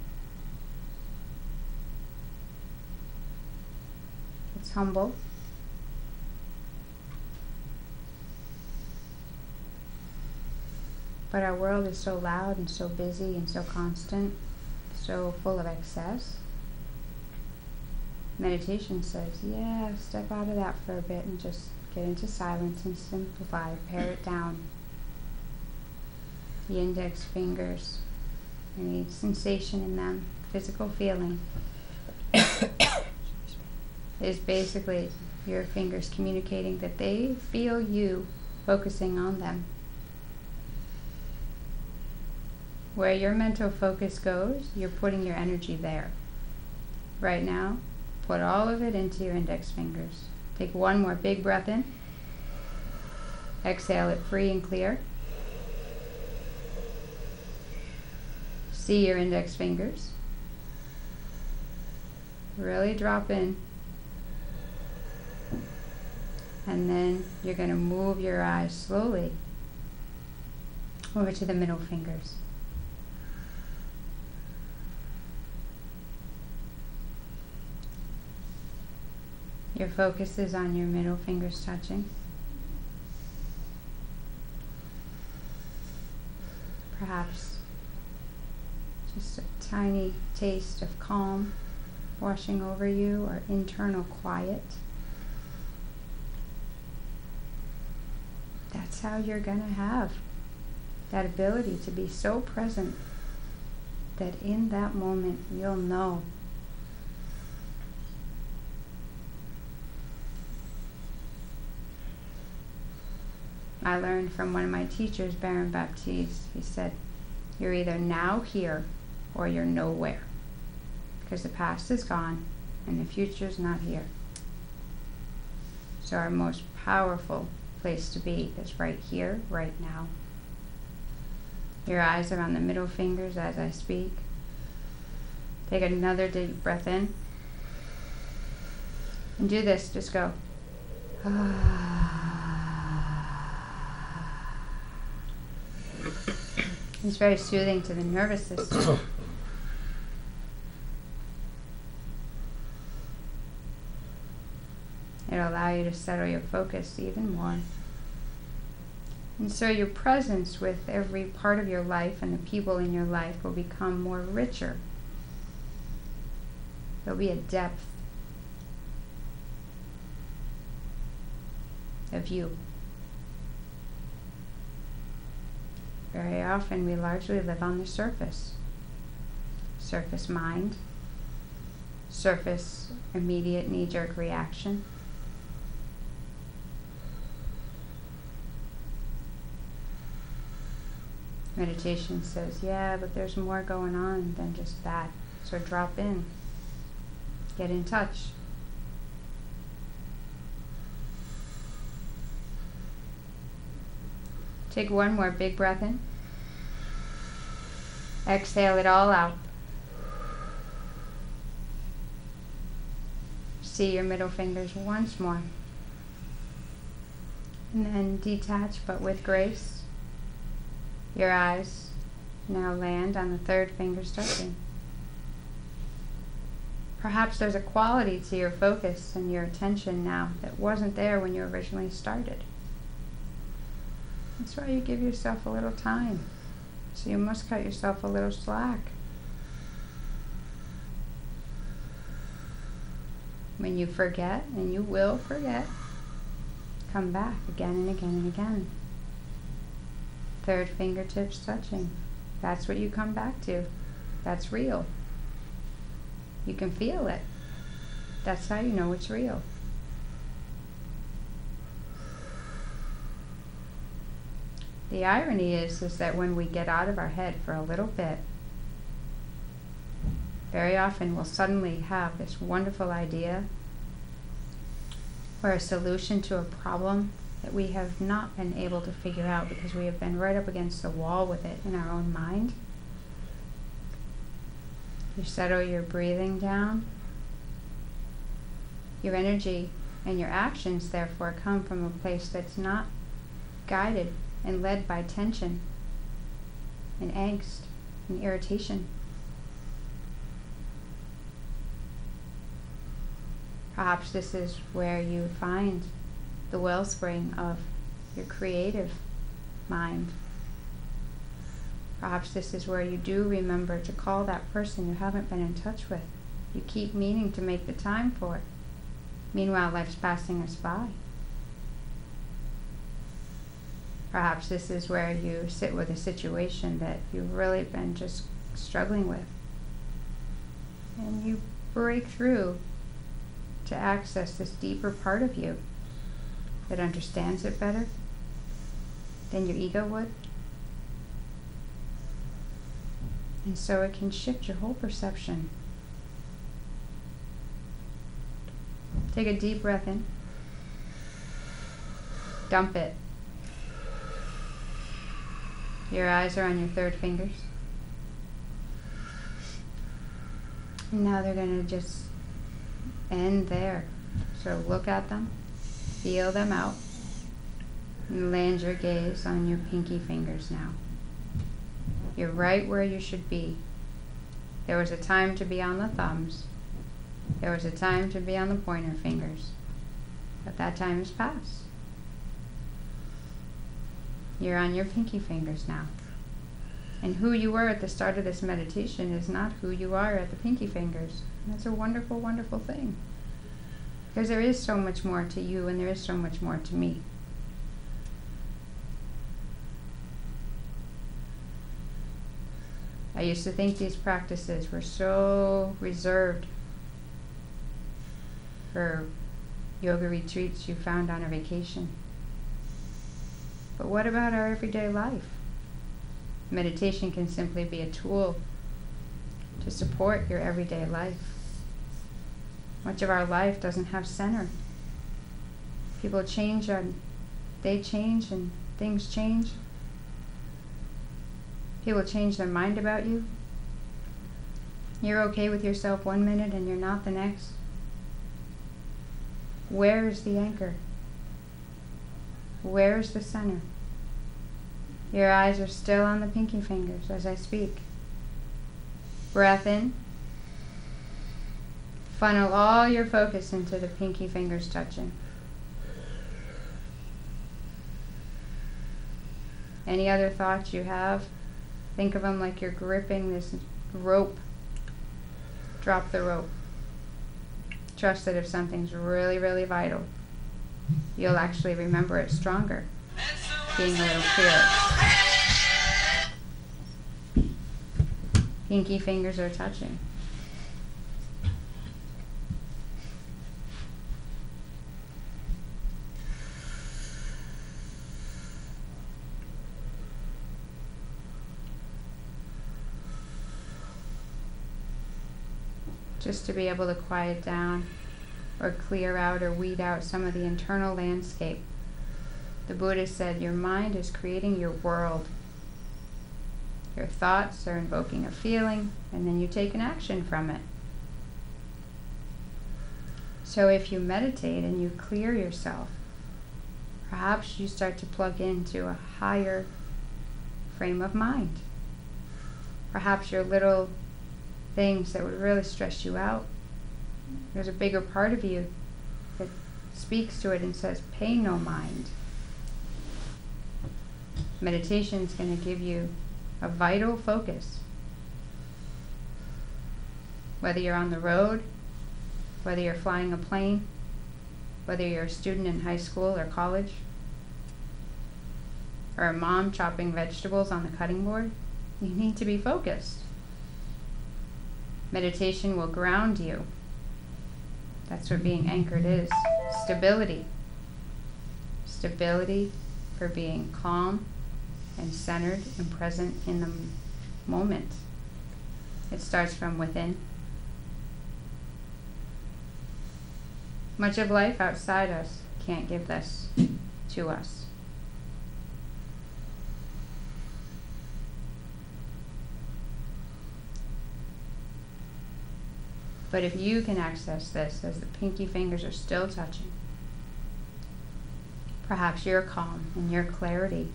It's humble. But our world is so loud and so busy and so constant, so full of excess. Meditation says, yeah, step out of that for a bit and just get into silence and simplify, pare it down. The index fingers, any sensation in them, physical feeling, is basically your fingers communicating that they feel you focusing on them. Where your mental focus goes, you're putting your energy there. Right now, put all of it into your index fingers. Take one more big breath in. Exhale it free and clear. See your index fingers. Really drop in. And then you're going to move your eyes slowly over to the middle fingers. Your focus is on your middle fingers touching. Perhaps just a tiny taste of calm washing over you, or internal quiet. That's how you're going to have that ability to be so present that in that moment you'll know. I learned from one of my teachers, Baron Baptiste. He said, you're either now here or you're nowhere. Because the past is gone and the future's not here. So our most powerful place to be is right here, right now. Your eyes are on the middle fingers as I speak. Take another deep breath in. And do this, just go. It's very soothing to the nervous system. It'll allow you to settle your focus even more. And so your presence with every part of your life and the people in your life will become more richer. There'll be a depth of you. Very often we largely live on the surface. Surface mind, surface immediate knee-jerk reaction. Meditation says, yeah, but there's more going on than just that. So drop in. Get in touch. Take one more big breath in. Exhale it all out. See your middle fingers once more. And then detach, but with grace. Your eyes now land on the third finger touching. Perhaps there's a quality to your focus and your attention now that wasn't there when you originally started. That's why you give yourself a little time. So you must cut yourself a little slack. When you forget, and you will forget, come back again and again and again. Third fingertips touching. That's what you come back to. That's real. You can feel it. That's how you know it's real. The irony is that when we get out of our head for a little bit, very often we'll suddenly have this wonderful idea or a solution to a problem that we have not been able to figure out because we have been right up against the wall with it in our own mind. You settle your breathing down. Your energy and your actions, therefore, come from a place that's not guided and led by tension and angst and irritation. Perhaps this is where you find the wellspring of your creative mind. Perhaps this is where you do remember to call that person you haven't been in touch with. You keep meaning to make the time for it. Meanwhile, life's passing us by. Perhaps this is where you sit with a situation that you've really been just struggling with. And you break through to access this deeper part of you that understands it better than your ego would. And so it can shift your whole perception. Take a deep breath in. Dump it. Your eyes are on your third fingers. And now they're going to just end there. So look at them, feel them out, and land your gaze on your pinky fingers now. You're right where you should be. There was a time to be on the thumbs. There was a time to be on the pointer fingers. But that time has passed. You're on your pinky fingers now. And who you were at the start of this meditation is not who you are at the pinky fingers. And that's a wonderful, wonderful thing. Because there is so much more to you and there is so much more to me. I used to think these practices were so reserved for yoga retreats you found on a vacation. But what about our everyday life? Meditation can simply be a tool to support your everyday life. Much of our life doesn't have center. People change and they change and things change. People change their mind about you. You're okay with yourself one minute and you're not the next. Where is the anchor? Where is the center? Your eyes are still on the pinky fingers as I speak. Breath in. Funnel all your focus into the pinky fingers touching. Any other thoughts you have, think of them like you're gripping this rope. Drop the rope. Trust that if something's really, really vital, you'll actually remember it stronger, being a little clearer. Pinky fingers are touching. Just to be able to quiet down or clear out or weed out some of the internal landscape. The Buddha said your mind is creating your world. Your thoughts are invoking a feeling, and then you take an action from it. So if you meditate and you clear yourself, perhaps you start to plug into a higher frame of mind. Perhaps your little things that would really stress you out, there's a bigger part of you that speaks to it and says, pay no mind. Meditation is going to give you a vital focus. Whether you're on the road, whether you're flying a plane, whether you're a student in high school or college, or a mom chopping vegetables on the cutting board, you need to be focused. Meditation will ground you. That's what being anchored is. Stability. Stability for being calm and centered and present in the moment. It starts from within. Much of life outside us can't give this to us. But if you can access this as the pinky fingers are still touching, perhaps your calm and your clarity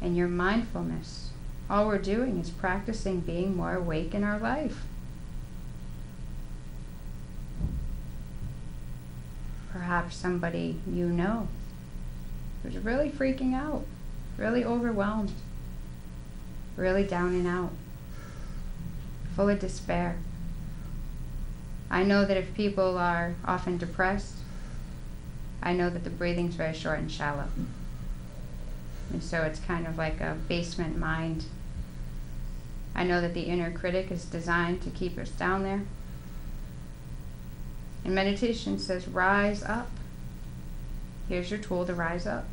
and your mindfulness, all we're doing is practicing being more awake in our life. Perhaps somebody you know who's really freaking out, really overwhelmed, really down and out, full of despair. I know that if people are often depressed, I know that the breathing's very short and shallow. And so it's kind of like a basement mind. I know that the inner critic is designed to keep us down there. And meditation says, rise up. Here's your tool to rise up.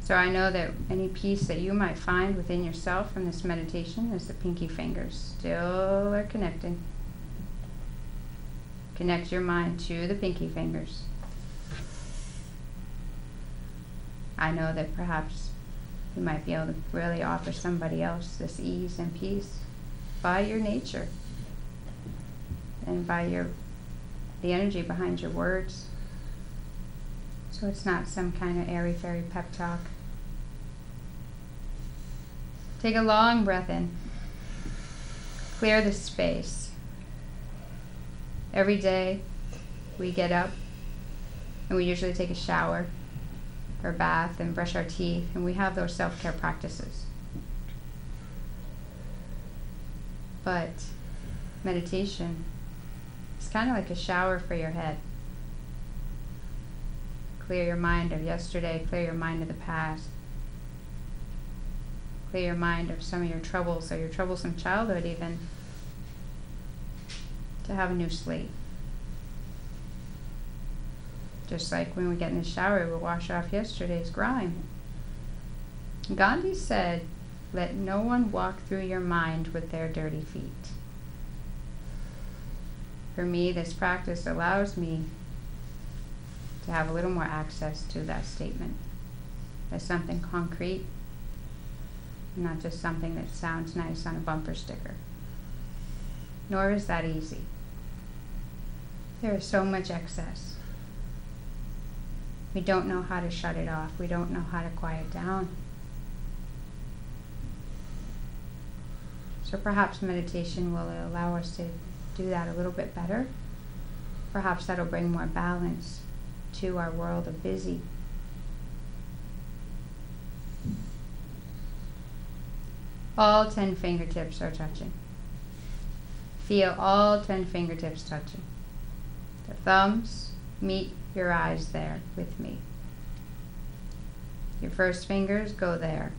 So I know that any peace that you might find within yourself from this meditation as the pinky fingers still are connecting. Connect your mind to the pinky fingers. I know that perhaps you might be able to really offer somebody else this ease and peace by your nature and by the energy behind your words. So it's not some kind of airy-fairy pep talk. Take a long breath in. Clear the space. Every day we get up and we usually take a shower or bath and brush our teeth, and we have those self-care practices. But meditation is kind of like a shower for your head. Clear your mind of yesterday, clear your mind of the past. Clear your mind of some of your troubles or your troublesome childhood even, to have a new slate. Just like when we get in the shower, we wash off yesterday's grime. Gandhi said, let no one walk through your mind with their dirty feet. For me, this practice allows me to have a little more access to that statement as something concrete, not just something that sounds nice on a bumper sticker. Nor is that easy. There is so much excess. We don't know how to shut it off. We don't know how to quiet down. So perhaps meditation will allow us to do that a little bit better. Perhaps that'll bring more balance to our world of busy. All 10 fingertips are touching. Feel all 10 fingertips touching. The thumbs meet your eyes there with me. Your first fingers go there.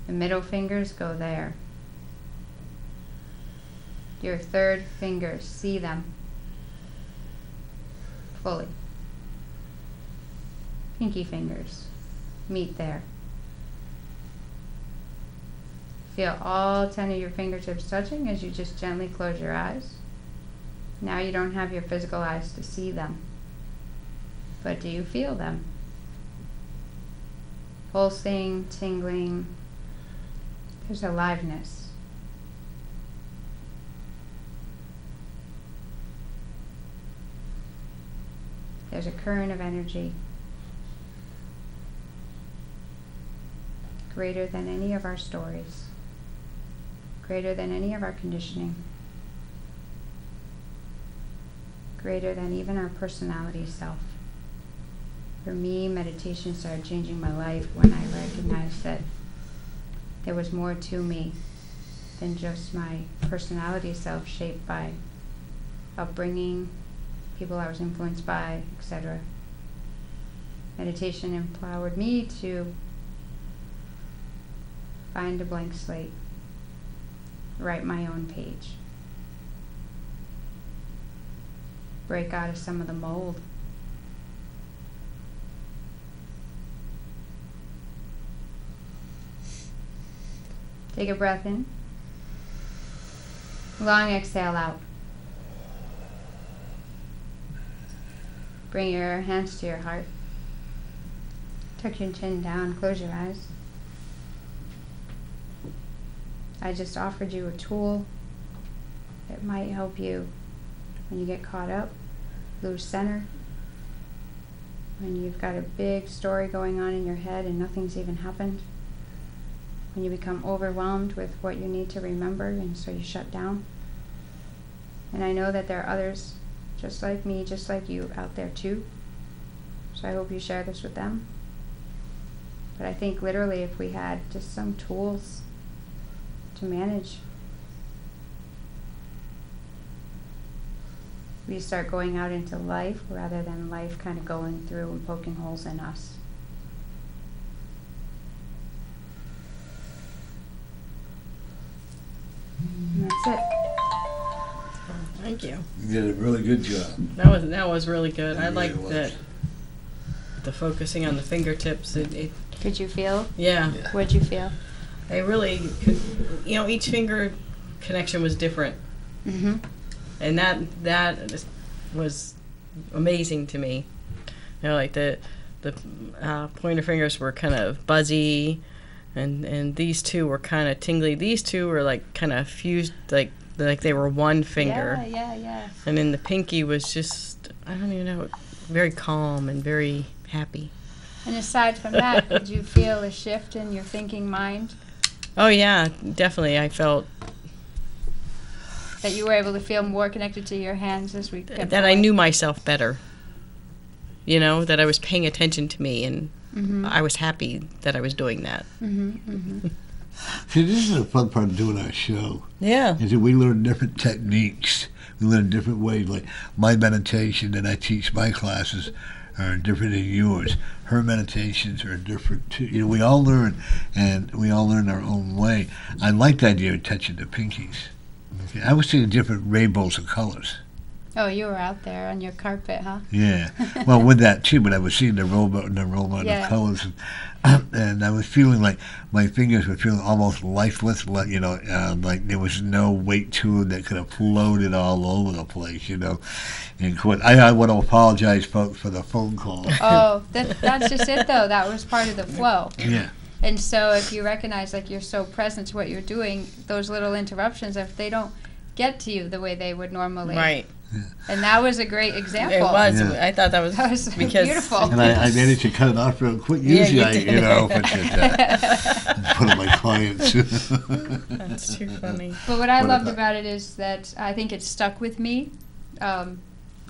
The middle fingers go there. Your third fingers, see them fully. Pinky fingers meet there. Feel all 10 of your fingertips touching as you just gently close your eyes. Now you don't have your physical eyes to see them, but do you feel them? Pulsing, tingling, there's aliveness. There's a current of energy greater than any of our stories, greater than any of our conditioning, greater than even our personality self. For me, meditation started changing my life when I recognized that there was more to me than just my personality self shaped by upbringing, people I was influenced by, etc. Meditation empowered me to find a blank slate, write my own page, break out of some of the mold Take a breath in. Long exhale out. Bring your hands to your heart. Tuck your chin down, close your eyes. I just offered you a tool that might help you when you get caught up, lose center, when you've got a big story going on in your head and nothing's even happened, when you become overwhelmed with what you need to remember and so you shut down. And I know that there are others just like me, just like you out there too. So I hope you share this with them. But I think literally if we had just some tools to manage, we start going out into life rather than life kind of going through and poking holes in us. And that's it. Thank you. You did a really good job. That was really good. I It like really was. that. The focusing on the fingertips. Could you feel? Yeah. What'd you feel? I really could. Each finger connection was different, Mm-hmm. and that was amazing to me. Like the pointer fingers were kind of buzzy, and these two were kind of tingly. These two were like kind of fused, like they were one finger. Yeah. And then the pinky was just, I don't even know, very calm and very happy. And aside from that, did you feel a shift in your thinking mind? Oh yeah, definitely. I felt That you were able to feel more connected to your hands as we kept that I going? knew myself better. That I was paying attention to me, and I was happy that I was doing that. See, this is the fun part of doing our show. Yeah. Is that we learn different techniques. We learn different ways. Like my meditation that I teach my classes are different than yours. Her meditations are different too. We all learn, and we all learn our own way. I like the idea of touching the pinkies. Okay. I was seeing different rainbows of colors. Oh, you were out there on your carpet, huh? Yeah. Well, with that too, but I was seeing the aroma Yeah. of colors, and I was feeling like my fingers were feeling almost lifeless, like like there was no weight to them that could have floated all over the place, And of course, I want to apologize, folks, for the phone call. Oh, that's just it, though. That was part of the flow. Yeah. And so if you recognize, like, you're so present to what you're doing, those little interruptions, if they don't get to you the way they would normally. Right. And that was a great example. It was. Yeah. I thought that was because beautiful. And I managed to cut it off real quick. Yeah, Usually, you did. which is one of my clients. That's too funny. But what I What loved about- about it is that I think it stuck with me, and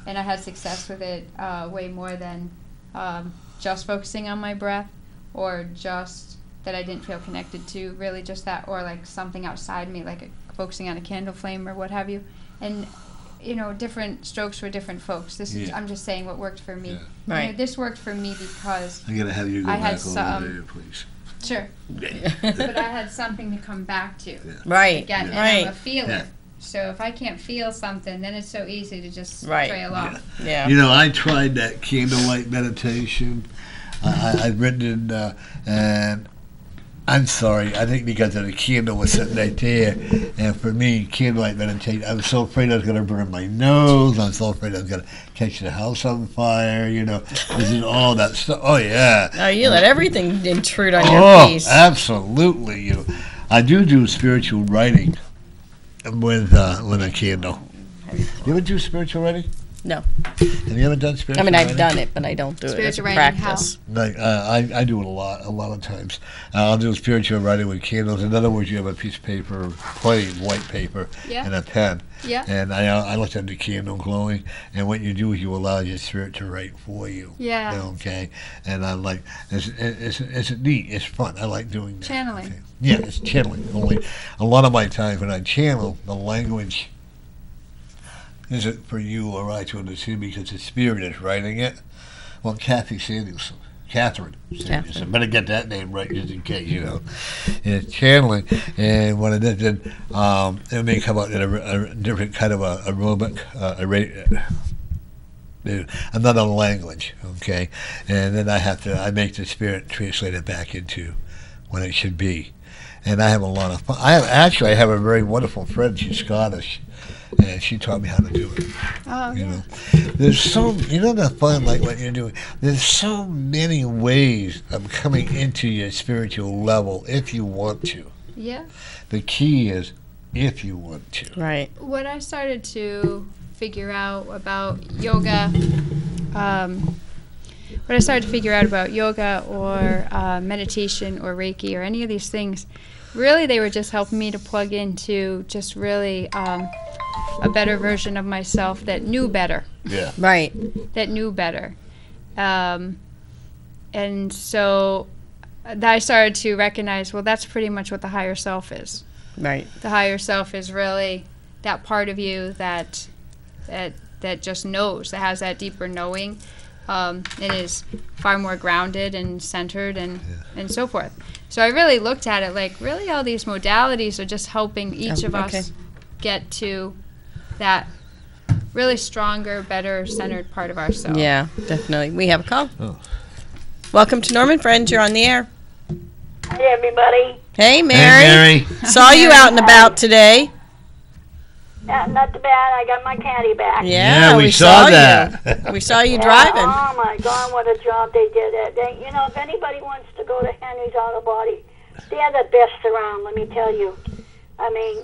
I had success with it way more than just focusing on my breath or just that I didn't feel connected to, really just that, or like something outside me, like focusing on a candle flame or what have you. And different strokes for different folks. This is, Yeah. I'm just saying what worked for me. Yeah. Right. This worked for me because, I gotta have you go I had back over some- there, please. sure, but I had something to come back to. Right. Again, and Right. I'm a feeler. Yeah. So if I can't feel something, then it's so easy to just Right. trail off. Yeah. I tried that candlelight meditation. I've written it, and I'm sorry. I think because of the candle was sitting right there, and for me, candlelight meditation, I was so afraid I was going to burn my nose. I'm so afraid I was going to catch the house on fire. This is all that stuff. Oh yeah. Oh, you let everything intrude on your Oh, face. absolutely. I do spiritual writing with a candle. You ever do spiritual writing? No. Have you ever done spiritual I mean, writing? I've done it, but I don't do it as a Spiritual writing, how? practice. Like I do it a lot of times. I'll do spiritual writing with candles. In other words, you have a piece of paper, plain white paper, Yeah. and a pen. Yeah. And I let the candle glowing. And what you do is you allow your spirit to write for you. Yeah. Okay. And I like it's neat. It's fun. I like doing that. Channeling. Okay. Yeah, it's channeling. Only a lot of my times when I channel, the language isn't for you or I to understand because the spirit is writing it. Well, Catherine Samuelson, better get that name right just in case, And it's channeling, and what it is, then it may come out in a different kind of a aerobic, another language, okay? And then I make the spirit translate it back into when it should be. And I have a lot of fun. I have a very wonderful friend. She's Scottish, and she taught me how to do it. Oh, You yeah. know, there's the fun like what you're doing. There's so many ways of coming into your spiritual level if you want to. Yeah. The key is if you want to. Right. What I started to figure out about yoga, or meditation or Reiki or any of these things, really they were just helping me to plug into just really a better version of myself that knew better. Yeah. Right. That knew better. And so I started to recognize, well, that's pretty much what the higher self is. Right. The higher self is really that part of you that just knows, that has that deeper knowing, and is far more grounded and centered and so forth. So I really looked at it like really all these modalities are just helping each of okay. us get to that really stronger, better centered part of ourselves. Yeah, definitely. We have a call. Oh. Welcome to Norman Friends. You're on the air. Hey, everybody. Hey, Mary. Hey, Mary. Saw you out and about today. Not too bad. I got my caddy back. Yeah, we saw you. that. We saw you Yeah, driving. Oh, my God, what a job they did. If anybody wants to go to Henry's Auto Body, they're the best around, let me tell you. I mean,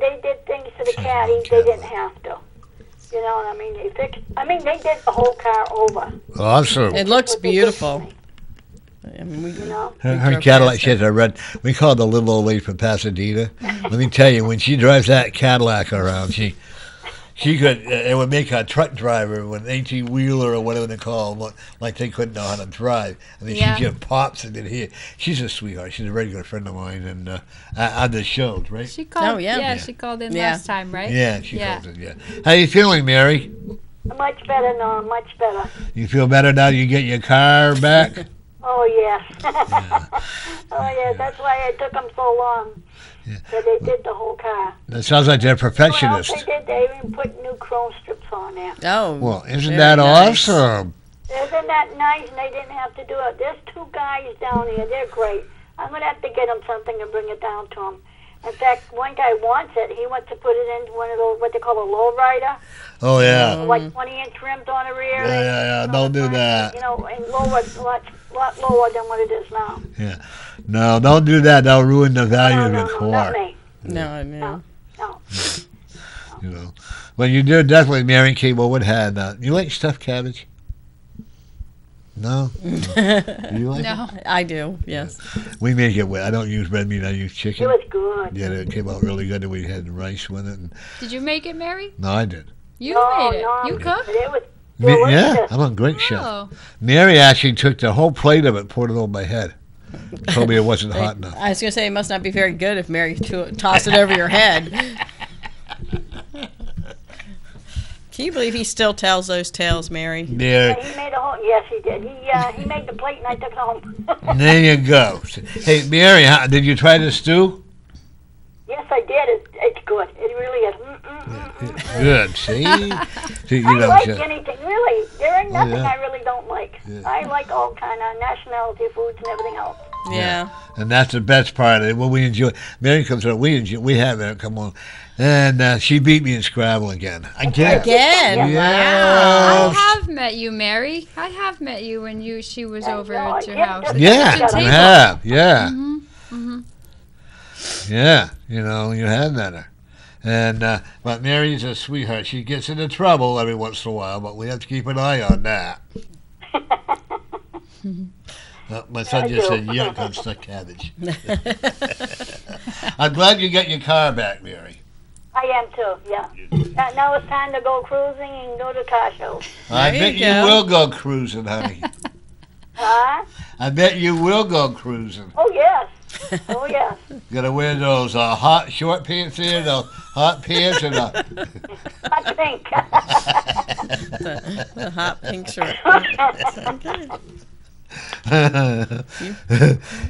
they did things to the caddy they didn't have to. You know what I mean? They did the whole car over. Awesome. It looks What they did to beautiful. me, I mean, we, You know? Her drove Cadillac, past she has a red. We call it the little old lady from Pasadena. Let me tell you, when she drives that Cadillac around, she could. It would make a truck driver, when 18 wheeler or whatever they call them, like they couldn't know how to drive. And then Yeah. she just pops and then here. She's a sweetheart. She's a very good friend of mine, and on the shows, right? She called. Oh, yeah. Yeah, she called in Yeah. last time, right? Yeah, she Yeah. calls it. Yeah. How you feeling, Mary? Much better, Norm, much better. You feel better now? You get your car back? Oh, yes. Oh, yeah, that's why it took them so long. Yeah. So they did the whole car. That sounds like they're What else perfectionists. they did? They even put new chrome strips on there. oh, Well, isn't very that nice. awesome? Isn't that nice? And they didn't have to do it. There's two guys down here. They're great. I'm going to have to get them something and bring it down to them. In fact, one guy wants it. He wants to put it into one of those, what they call a low rider, Oh yeah. like 20-inch rims on the rear. Yeah. Don't do that. And lower, lot lower than what it is now. Yeah. No, don't do that. That'll ruin the value of your Not car. me. No, I mean, No. You know. Well, you do definitely, Mary Kay. Well, what had you like stuffed cabbage? No. Do you like No. I do, yes. it? We make it. I don't use red meat. I use It chicken. was good. Yeah, it came out really good. And we had rice with it. And, Did you make it, Mary? no, I did. You No, made it. no, You cooked? It was Yeah, delicious. I'm a great chef. Oh. Mary actually took the whole plate of it, poured it on my head. Told me it wasn't hot enough. I was going to say it must not be very good if Mary tossed it over your head. Can you believe he still tells those tales, Mary? There, He made a whole. Yes, he did. He made the plate and I took it home. there you go. Hey, Mary, did you try the stew? Yes, I did. It's good. It really is. Good. See, you I know, like so- anything, really. There ain't nothing yeah. I really don't like. Yeah. I like all kind of nationality foods and everything else. Yeah. and that's the best part of it. What we enjoy. Mary comes on. We have her come on, and she beat me in Scrabble again. Again. Again? Yeah. Wow. I have met you, Mary. I have met you when she was over no, at your yeah, house. that's- at the Yeah, kitchen you table. have. Yeah, Mm-hmm. yeah. You know, you have met her. And but Mary's a sweetheart. She gets into trouble every once in a while, but we have to keep an eye on that. My son just said, yuck on stuck cabbage. I'm glad you got your car back, Mary. I am too, yeah. Now it's time to go cruising and go to car shows. I There bet you you go. will go cruising, honey. Huh? I bet you will go cruising. Oh, yes. Oh, yes. Gotta wear those hot short pants there, those hot pants, and I think. The hot pink shirt.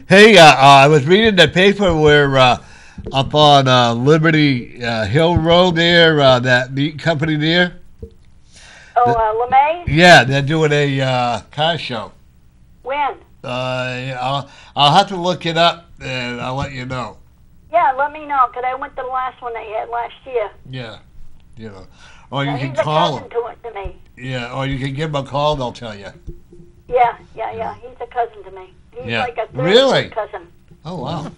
hey, I was reading the paper where up on Liberty Hill Road there, that meat company there. Oh, LeMay? Yeah, they're doing a car show. When? I'll have to look it up and I'll let you know. Yeah, let me know, 'cause I went to the last one they had last year. Yeah, you know, or you Yeah, can he's a call cousin them. to me. Yeah, or you can give them a call. They'll tell you. Yeah. He's a cousin to me. He's Yeah. like a third Really? cousin. Oh wow.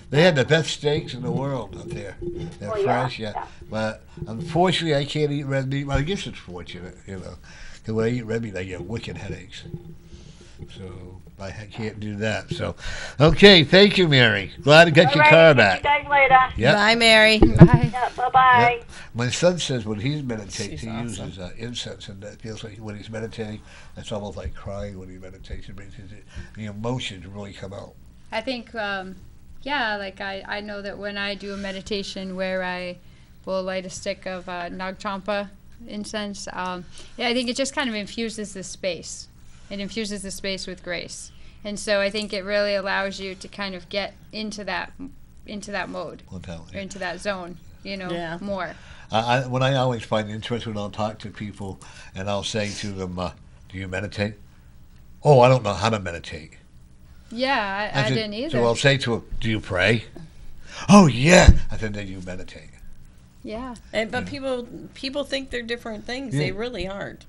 They had the best steaks in the world up there. They're Oh, yeah, fresh, yeah. yeah. But unfortunately, I can't eat red meat. Well, I guess it's fortunate, you know. Because when I eat red meat, I get wicked headaches. So I can't do that. So, okay, thank you, Mary. Glad to get All your right, car see back. you guys later. Yep. Bye, Mary. Bye. Yeah, bye-bye. Yep. My son says when he's meditating, She's he awesome. uses incense, and it feels like when he's meditating, it's almost like crying when he meditates. It makes the emotions really come out. I think, yeah, like I know that when I do a meditation where I will light a stick of Nag Champa incense, yeah, I think it just kind of infuses the space. It infuses the space with grace. And so I think it really allows you to kind of get into that mode, or into that zone, you know, Yeah. more. What I always find interesting when I'll talk to people and I'll say to them, do you meditate? Oh, I don't know how to meditate. Yeah, I said, didn't either. So I'll say to them, do you pray? Oh, yeah. I said, then you meditate. Yeah. But people think they're different things. Yeah. They really aren't.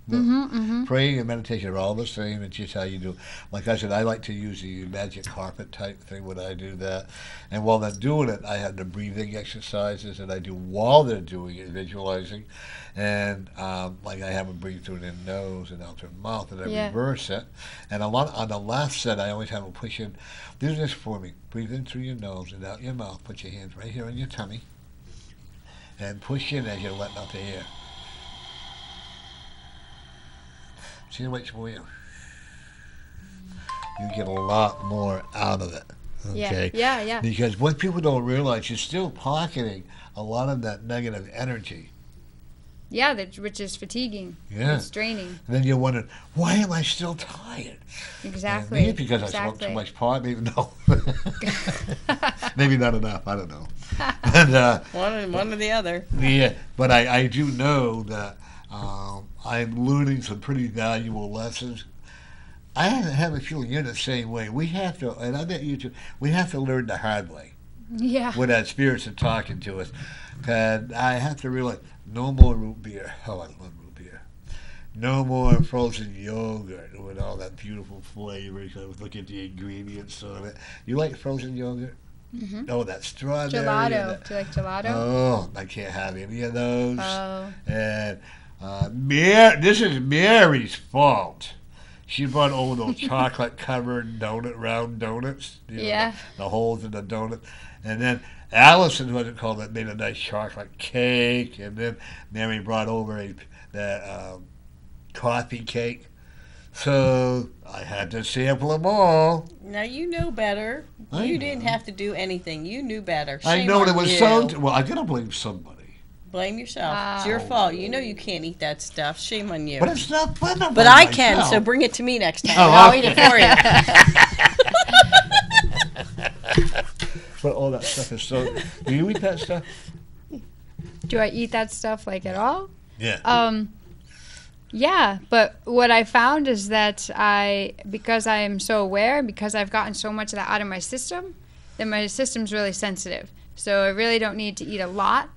Praying and meditation are all the same. It's just how you do. Like I said, I like to use the magic carpet type thing when I do that. And while they're doing it, I have the breathing exercises that I do while they're doing it, visualizing. And like I have them breathe through their nose and out their mouth, and I Yeah. reverse it. And on the last set, I always have them push in. Do this for me. Breathe in through your nose and out your mouth. Put your hands right here on your tummy. And push in as you're letting out the air. See which way you get a lot more out of it. Okay? Yeah. Because what people don't realize, you're still pocketing a lot of that negative energy. Yeah, which is fatiguing. Yeah. It's draining. And then you're wondering, why am I still tired? Exactly. Maybe because I smoked too much pot. Maybe no. Maybe not enough. I don't know. And, One or the other. yeah, but I do know that I'm learning some pretty valuable lessons. I have a feeling you're the same way. We have to, and I bet you too, we have to learn the hard way Yeah. when that spirits are talking to us. And I have to realize, no more root beer. Oh, I love root beer. No more frozen yogurt with all that beautiful flavors. I was looking at the ingredients on it. You like frozen yogurt? Mm-hmm. Oh, that strawberry. Gelato. Do you like gelato? Oh, I can't have any of those. Oh. And this is Mary's fault. She brought over those chocolate-covered round donuts. You know, Yeah. the holes in the donut. And then Allison, what it called it, made a nice chocolate cake. And then Mary brought over that coffee cake. So I had to sample them all. Now you know better. I You know. didn't have to do anything. You knew better. I Shame know on it was you. well, I gotta blame somebody. Blame yourself. It's your fault. You know you can't eat that stuff. Shame on you. But it's not fun. But I can, so bring it to me next time. Oh, I'll okay. eat it for you. But all that stuff is so. Do you eat that stuff? Do I eat that stuff like at all? Yeah. Yeah, but what I found is that because I am so aware, because I've gotten so much of that out of my system, that my system's really sensitive. So I really don't need to eat a lot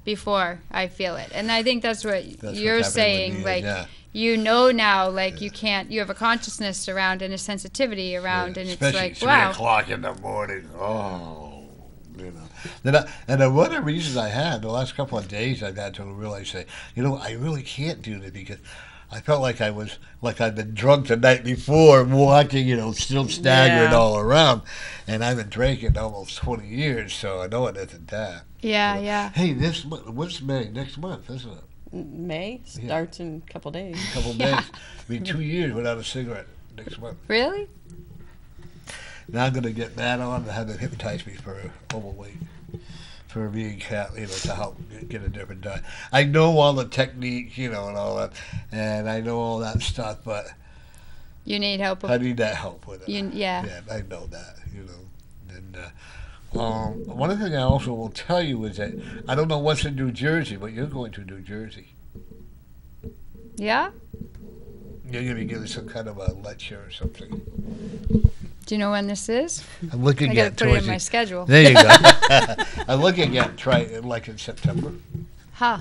before I feel it. And I think that's what That's you're what's happening saying. with me, Like, yeah. you know now, like, you have a consciousness around and a sensitivity around, and Especially it's like, 3 wow. o'clock in the morning. Oh, you know. And one of the reasons I had the last couple of days, I've had to realize that, I really can't do this because I felt like I'd been drunk the night before, walking, still staggering Yeah. all around, and I've been drinking almost 20 years, so I know it isn't that. Yeah, yeah. Hey, what's May? Next month, isn't it? May starts in a couple days. A couple of Yeah. days. It'll be 2 years without a cigarette next month. Really? Now I'm going to get that on and have it hypnotize me for overweight. For being to help get a different diet. I know all the techniques, and all that, and I know all that stuff, but You need help. I need that help with it. Yeah. Yeah, I know that, And one of the things I also will tell you is that I don't know what's in New Jersey, but you're going to New Jersey. Yeah? you're going to be giving some kind of a lecture or something. Do you know when this is? I'm looking I got to at put it towards in my the, schedule. there you go. I'm looking at like in September. Huh.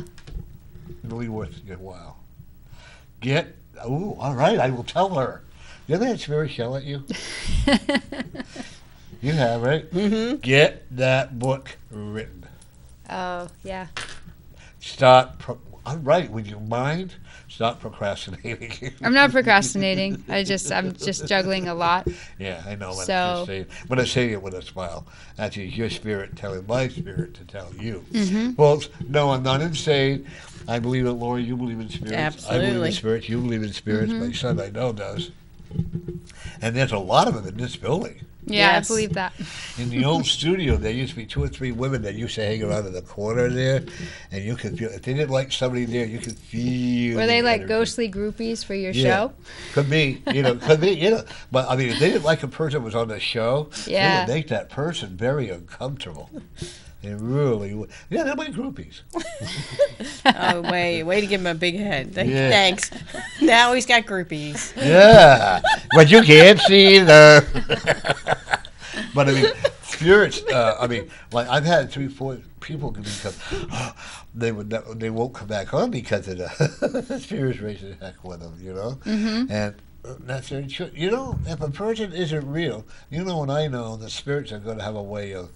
It'll be worth your while. All right, I will tell her. You ever had Spirit yell at you? You have, right? Mm-hmm. Get that book written. Oh, yeah. All right, would you mind? Stop procrastinating. I'm not procrastinating. I'm just juggling a lot. Yeah, I know. So- When I say it with a smile, actually, it's your spirit telling my spirit to tell you. Mm-hmm. Folks, no, I'm not insane. I believe in Lori. You believe in spirits. I believe Absolutely. in spirits. You believe in spirits. Mm-hmm. My son, I know, does. And there's a lot of them in this building. Yeah, Yes. I believe that. In the old studio, there used to be 2 or 3 women that used to hang around in the corner there, and you could feel, if they didn't like somebody there, you could feel. Were they the like energy. ghostly groupies for your Yeah. show? Could be, could be. But I mean, if they didn't like a person that was on the show, Yeah. they would make that person very uncomfortable. They really would. Yeah, they're my groupies. Oh, way to give him a big head. Yeah. Thanks. Now he's got groupies. Yeah, but you can't see them. But I mean, spirits. Like I've had 3, 4 people become. They won't come back on because of the spirits raising heck with them, Mm-hmm. and that's very true. If a person isn't real, and I know the spirits are going to have a way of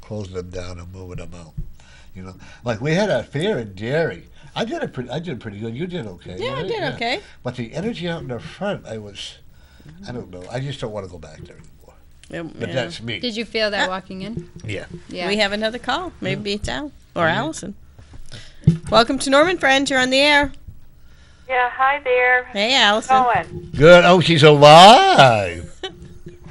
closing them down and moving them out. Like we had a fair in Derry. I did pretty good. You did okay. Yeah, I right? did okay. But the energy out in the front, I don't know. I just don't want to go back there anymore. But Yeah. that's me. Did you feel that walking in? Yeah. Yeah. We have another call. Maybe it's Al or Allison. Welcome to Norman Friends. You're on the air. Yeah, hi there. Hey, Allison. Going. Good. Oh, she's alive. Well,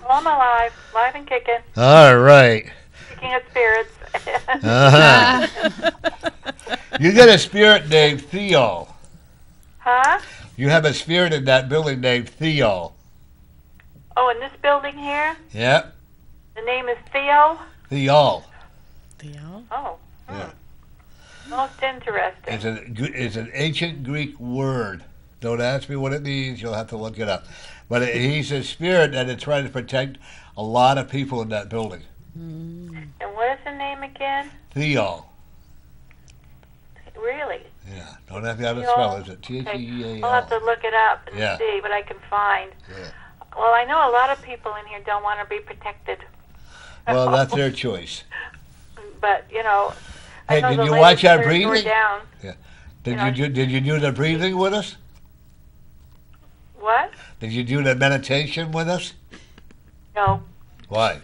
I'm alive, live and kicking, All right. kicking of spirits. Uh-huh. You got a spirit named Theo. Huh? You have a spirit in that building named Theo. Oh, in this building here, Yep. the name is Theo. Theo. Theo. Oh, Yeah. most interesting. It's an ancient Greek word. Don't ask me what it means. You'll have to look it up. But he's a spirit that is trying to protect a lot of people in that building. And what is the name again? Theo. Really? Yeah. Don't have to have a Theo. spell. Is it Okay. Theal? I'll have to look it up and Yeah. see what I can find. Yeah. Well, I know a lot of people in here don't want to be protected. Well, that's their choice. But, I Hey, know did the you lady watch our put her door breathing? down. Did you do the breathing with us? What? Did you do the meditation with us? No. Why?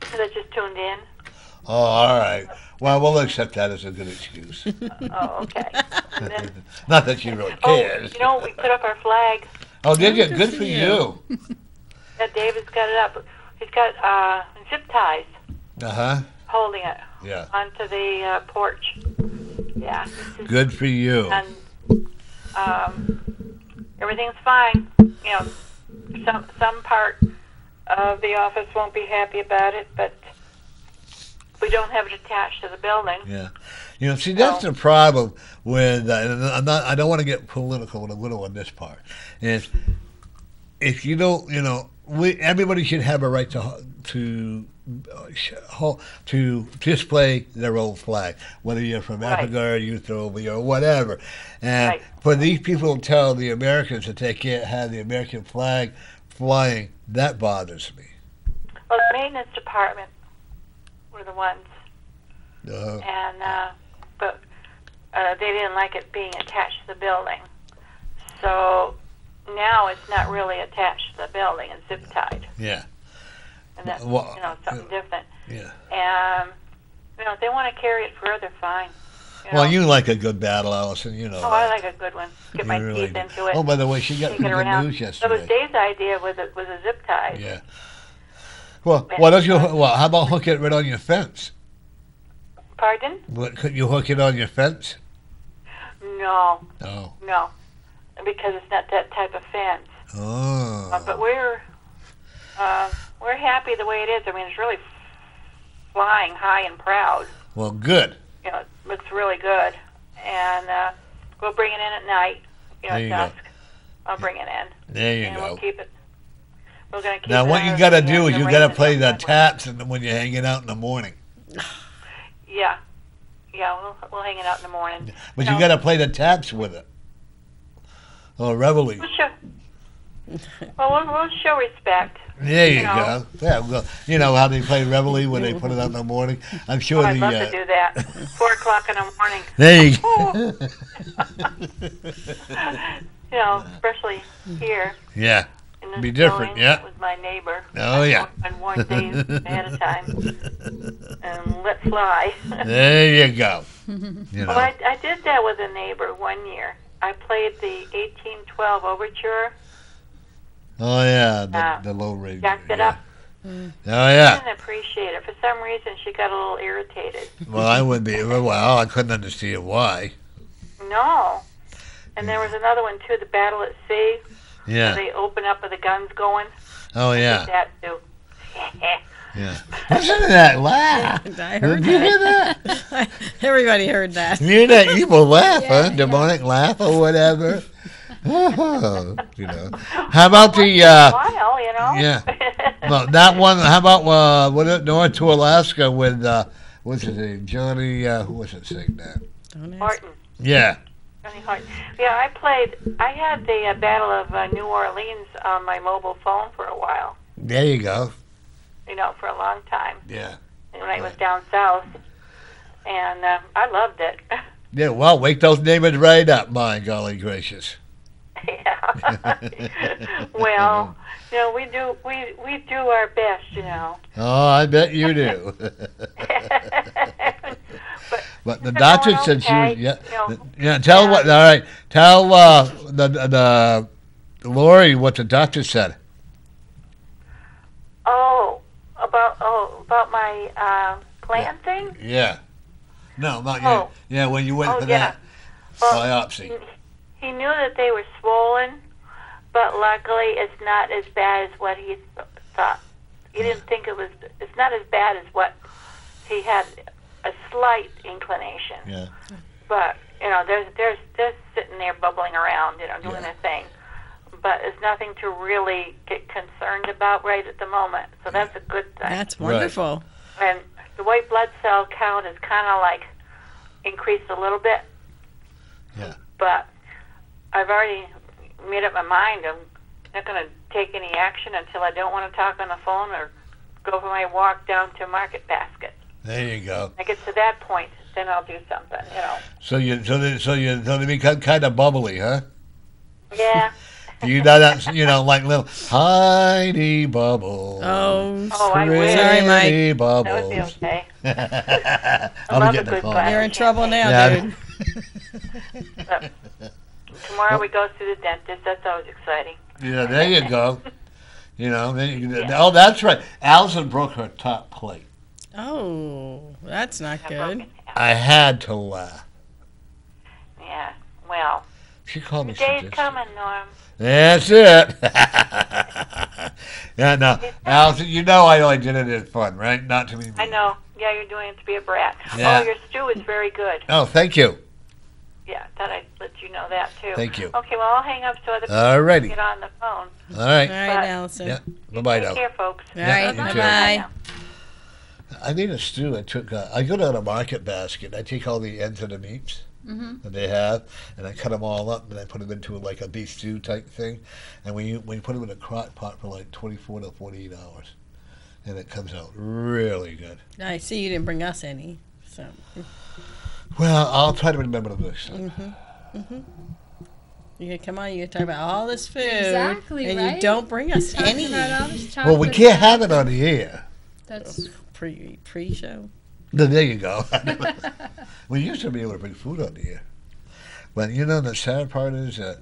Because I just tuned in. Oh, all right. Well, we'll accept that as a good excuse. Oh, okay. And then, Not that she really cares. we put up our flag. Oh, did you? Good Good for for you. you. Yeah, David's got it up. He's got zip ties Uh-huh. holding it Yeah. onto the porch. Yeah. Good for you. And everything's fine. Some part of the office won't be happy about it, but we don't have it attached to the building. Yeah. See, that's the problem with, and I don't want to get political, and I'm going to on this part, is if you don't, everybody should have a right to display their own flag, whether you're from Right. Africa or Ethiopia or whatever. And Right. for these people to tell the Americans that they can't have the American flag flying, that bothers me. Well, the maintenance department were the ones, Uh, and but they didn't like it being attached to the building. So now it's not really attached to the building; it's zip tied, yeah. and that's Well, something different. Yeah. And if they want to carry it further, fine. Well, you like a good battle, Allison. You know. Oh, I like a good one. Get You my really teeth do. into it. Oh, by the way, she got Take pretty it good around. news That yesterday. was Dave's idea with a zip tie. Yeah. Well, why don't you? Well, how about hook it right on your fence? Pardon? Couldn't you hook it on your fence? No, No. no, because it's not that type of fence. Oh. But we're happy the way it is. I mean, it's really flying high and proud. Well, good. It looks really good, and we'll bring it in at night. There you At go. dusk. I'll bring it in. There you And go. we'll keep it. We're gonna keep Now, it what out you of got to the, do is the you rain got to and play the wind. taps and when you're hanging out in the morning. Yeah. Yeah, we'll hang it out in the morning. But No. you got to play the taps with it. Or reveille. We'll show, we'll show respect. There you You know. go. Yeah, well, you know how they play reveille when they put it out in the morning. I'm sure Oh, I'd the. love to do that. 4 o'clock in the morning. There you Oh. You know, especially here Yeah. in this Be different, building yeah. with my neighbor. Oh, yeah. I warned days ahead of time. And let fly. There you go. You Well, know. I did that with a neighbor one year. I played the 1812 Overture. Oh yeah, Yeah. the low range. Jacked it yeah. up. Oh I yeah. didn't appreciate it. For some reason, she got a little irritated. Well, I would be. Well, I couldn't understand why. No. And there was another one, too, the Battle at Sea. Where Yeah. they open up with the guns going. Oh Did yeah. that, too. Yeah. Listen to that laugh. I heard Did you hear that? that. Everybody heard that. You hear that evil laugh, Yeah, huh? Demonic laugh or whatever. Oh, you know. How about the? While, you know. Yeah. Well, that one. How about North to Alaska with what's his name? Johnny. Who was it saying that? Don't ask. Horton. Yeah. Johnny Horton. Yeah, I had the Battle of New Orleans on my mobile phone for a while. There you go. You know, for a long time. Yeah. When I was down south. And I loved it. Yeah. Well, wake those neighbors right up, my golly gracious. Yeah. Well, you know, we do our best, you know. Oh, I bet you do. But the They're doctor going said she was. okay, Yeah. you know. Yeah. Tell Yeah. what. All right. Tell the Lori what the doctor said. About my plan thing? Yeah. No, not Oh. yet. Yeah, when you went Oh, for yeah. that Well, biopsy. He knew that they were swollen, but luckily it's not as bad as what he thought. He didn't think it was. It's not as bad as what he had. A slight inclination, Yeah. but you know, they're sitting there bubbling around, you know, doing Yeah. their thing. But it's nothing to really get concerned about right at the moment. So that's a good thing. That's wonderful. And the white blood cell count is kind of like increased a little bit. Yeah. But I've already made up my mind. I'm not going to take any action until I don't want to talk on the phone or go for my walk down to Market Basket. There you go. When I get to that point, then I'll do something, you know. So they become kind of bubbly, huh? Yeah. You know that, like little tiny bubbles. Oh, Oh, I wish. Sorry, Mike. Pretty That would be bubbles. okay. I'll love be a getting a good call. glass. you're in trouble now, Yeah. dude. But tomorrow we go to the dentist. That's always exciting. Yeah, there you go. Yeah. Oh, that's right. Allison broke her top plate. Oh, that's not I good. broke it. I had to laugh. Yeah. Well, She called me the day's sadistic. coming, Norm. That's it. Yeah, no. Allison, I only did it as fun, right? Not to be mean. I know. Yeah, you're doing it to be a brat. Yeah. Oh, your stew is very good. Oh, thank you. Yeah, thought I'd let you know that too. Thank you. Okay, well I'll hang up so other people Alrighty. can get on the phone. All right. All right, But- Allison. Yeah. Bye-bye Take now. care, folks. All Yeah, right, you too. bye-bye. I need a stew. I go to the Market Basket. I take all the ends of the meats that they have, and I cut them all up, and I put them into like a beef stew type thing. And when you put them in a crock pot for like 24 to 48 hours, and it comes out really good. I see you didn't bring us any. So Well, I'll try to remember the next time. you come on, you talk about all this food, Exactly, and right? you don't bring us Talking any about all this Well, we chocolate can't stuff. have it on the air. That's pre-show. There you go. We used to be able to bring food on the air. But the sad part is that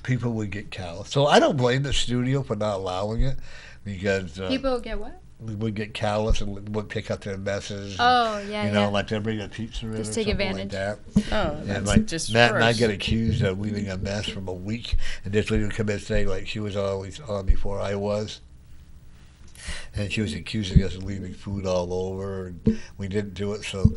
people would get callous. So I don't blame the studio for not allowing it because people get what? would get callous and would pick up their messes. Oh yeah, and, yeah. like they'll bring a pizza in Just or take something advantage. like that. Oh, And that's like just Matt and I gross. get accused of leaving a mess from a week and just leaving come in and say like she was always on before I was. and she was accusing us of leaving food all over, and we didn't do it. So,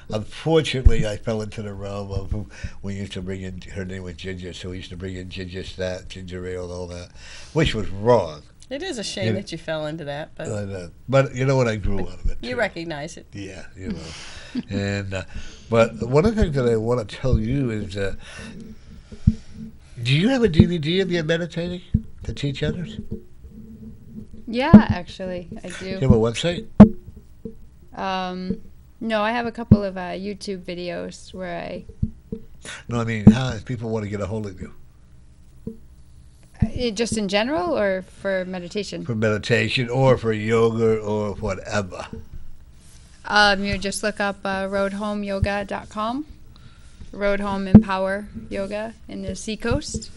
unfortunately, I fell into the realm of who we used to bring in. Her name was Ginger, so we used to bring in ginger snap, ginger ale, and all that, which was wrong. It is a shame that you fell into that, But you know what? I grew out of it. you too. recognize it. Yeah, you know. And but one of the things that I want to tell you is, do you have a DVD of you meditating to teach others? Yeah, actually, I do. Do you have a website? No, I have a couple of YouTube videos where I. No, I mean, how if people want to get a hold of you Just in general, or for meditation? for meditation or for yoga or whatever? You just look up roadhomeyoga.com. Road Home Empower Yoga in the Seacoast.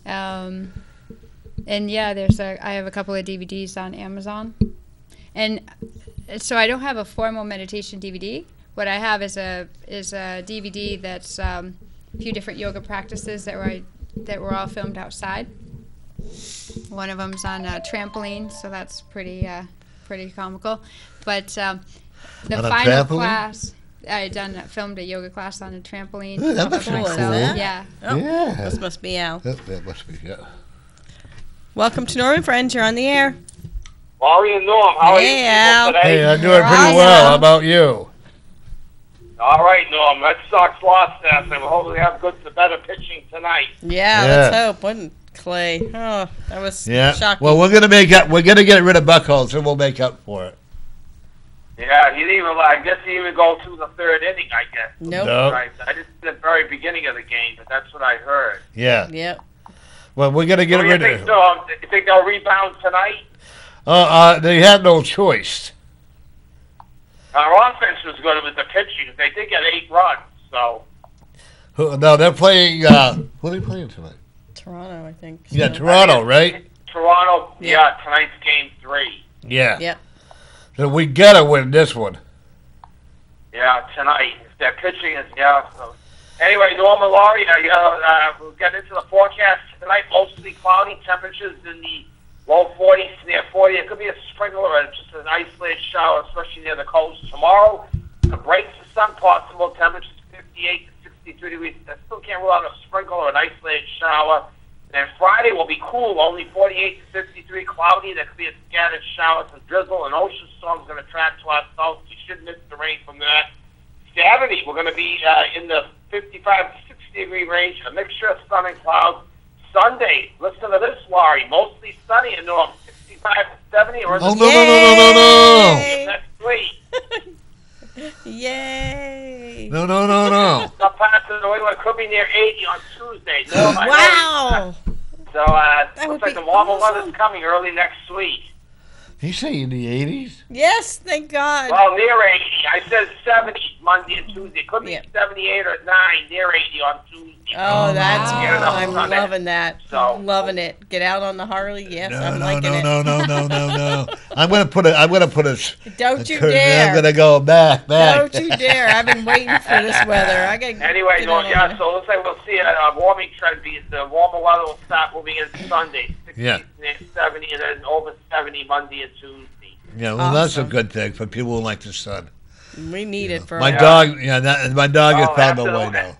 And yeah, I have a couple of DVDs on Amazon. And so I don't have a formal meditation DVD. What I have is a DVD that's a few different yoga practices that were all filmed outside. One of them's on a trampoline, so that's pretty comical. But the On a final trampoline? class, I filmed a yoga class on a trampoline. Ooh, that off must of be myself. cool. Yeah. Oh, Yeah. this must be Al. That must be, yeah. Welcome to Norman Friends. You're on the air. Laurie and Norm, how are Hey, you Al. people today? Hey, I'm doing pretty Awesome. well. How about you? All right, Norm. Red Sox lost last night. We'll hopefully have better pitching tonight. Yeah, Yeah. let's hope. Wasn't Clay? Oh, that was Yeah. shocking. Well, we're gonna get rid of Buckholz, and we'll make up for it. Yeah, he didn't even. I guess he didn't even go through the third inning. I guess. Nope. No. Right. I just the very beginning of the game, but that's what I heard. Yeah. Yep. Well, we're gonna get What do you rid think, of. Norm? You think they'll rebound tonight? They had no choice. Our offense was good with the pitching. They did get 8 runs, so. No, they're playing. Who are they playing tonight? Toronto, I think. Yeah, so. Toronto, right? Toronto. Yeah. Yeah, tonight's game 3. Yeah. Yep. So we gotta win this one. Yeah, tonight. If their pitching is, yeah. So. Anyway, Norm and Laurie, we'll get into the forecast tonight. Mostly cloudy, temperatures in the low 40s, near 40. It could be a sprinkle or just an isolated shower, especially near the coast. Tomorrow, a break for sun, possible temperatures 58 to 63 degrees. I still can't rule out a sprinkle or an isolated shower. And Friday will be cool, only 48 to 53, cloudy. There could be a scattered shower, some drizzle, and ocean storm's going to track to our south. You should miss the rain from that. Saturday, we're going to be in the 55 to 60 degree range, a mixture of sun and clouds. Sunday, listen to this, Laurie, mostly sunny and Norm, 65 to 70. Or Oh no! Yay! next week. Yay! No! Some parts of New England could be near 80 on Tuesday. Norm, I know. Wow! So would looks like be the warmer awesome. weather's coming early next week. You say in the 80s? Yes, thank God. Well, near 80. I said 70 Monday and Tuesday. Could be Yeah. 78 or 9, near 80 on Tuesday. Oh, that's wow. I'm Sunday. loving that. So- Loving it. Get out on the Harley. Yes, I'm No! liking it. No! I'm gonna put a. Don't you curtain. dare. I'm gonna go back. Don't you dare. I've been waiting for this weather. I got Anyway, so looks like we'll see a warming trend. The warmer weather will start moving in Sunday. 60 Yeah. near 70, and then over 70 Monday and Tuesday. Yeah, well, that's a Awesome. good thing for people who like the sun. We need it for My our- dog, my dog has Oh, found a way absolutely. now.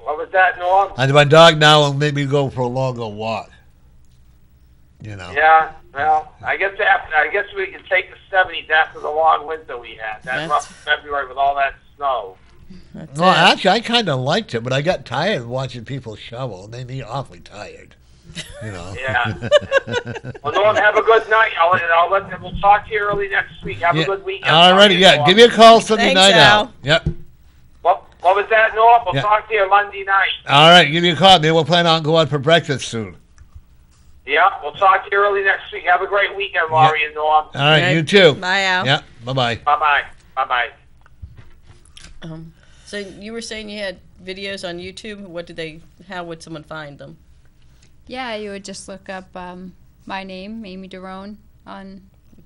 What was that, Norm? And my dog now will make me go for a longer walk. You know. Yeah, well, I guess we can take the 70s after the long winter we had. That That's- rough February with all that snow. That's Well, it. actually, I kind of liked it, but I got tired of watching people shovel. It made me awfully tired. You know. Yeah. Well, Norm, have a good night. We'll talk to you early next week. Have a Yeah. good weekend. All righty, yeah. Norm. Give me a call Sunday Thanks, night Al. out. Yep. What was that, Norm? We'll Yeah. talk to you Monday night. All right, give me a call. Maybe we'll plan on going for breakfast soon. Yeah, we'll talk to you early next week. Have a great weekend, Laurie and Norm. All right, Okay. you too. Bye, Al. Yeah. Bye-bye. Bye-bye. Bye-bye. So you were saying you had videos on YouTube. How would someone find them? Yeah, you would just look up my name, Aimee Deroehn, on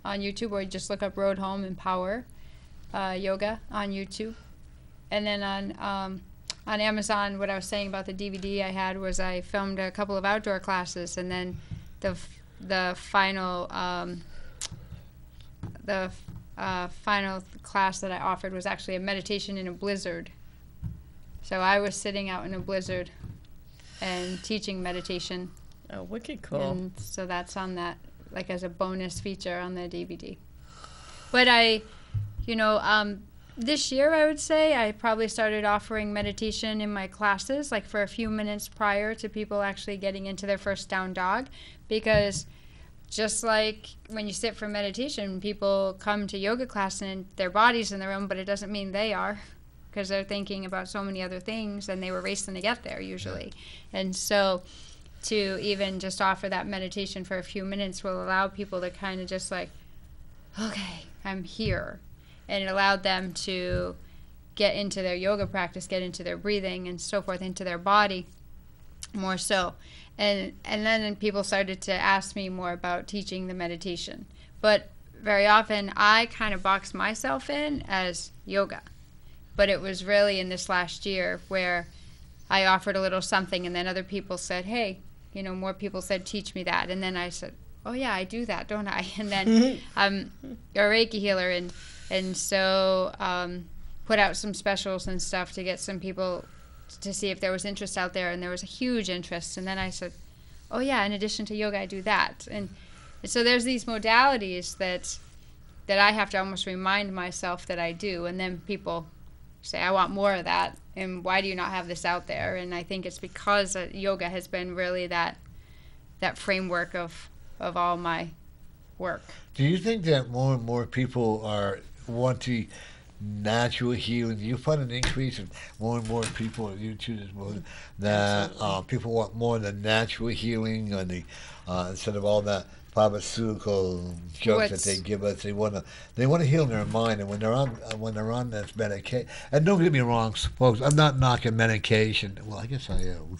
YouTube, or just look up Road Home Empower Yoga on YouTube. And then on Amazon, what I was saying about the DVD I had was I filmed a couple of outdoor classes, and then the final the final class that I offered was actually a meditation in a blizzard. So I was sitting out in a blizzard and teaching meditation. Oh, wicked cool. And so that's on that, like as a bonus feature on the DVD. But I, this year I would say I probably started offering meditation in my classes, like for a few minutes prior to people actually getting into their first down dog, because just like when you sit for meditation, people come to yoga class and their body's in the room, but it doesn't mean they are, because they're thinking about so many other things and they were racing to get there usually. And so to even just offer that meditation for a few minutes will allow people to kind of just like, okay, I'm here. And it allowed them to get into their yoga practice, get into their breathing and so forth, into their body more so. And then people started to ask me more about teaching the meditation. But very often I kind of boxed myself in as yoga. But it was really in this last year where I offered a little something, and then other people said, hey, more people said, teach me that. And then I said, oh yeah, I do that, don't I? And then I'm a Reiki healer, and so put out some specials and stuff to get some people to see if there was interest out there, and there was a huge interest. And then I said, oh yeah, in addition to yoga, I do that. And so there's these modalities that I have to almost remind myself that I do, and then people say, I want more of that, and why do you not have this out there? And I think it's because yoga has been really that framework of all my work. Do you think that more and more people are wanting natural healing? Do you find an increase in more and more people, you too, that people want more of the natural healing on the instead of all that pharmaceutical drugs that they give us? They want to heal their mind, and when they're on this medication, and don't get me wrong, folks, I'm not knocking medication. Well, I guess I am.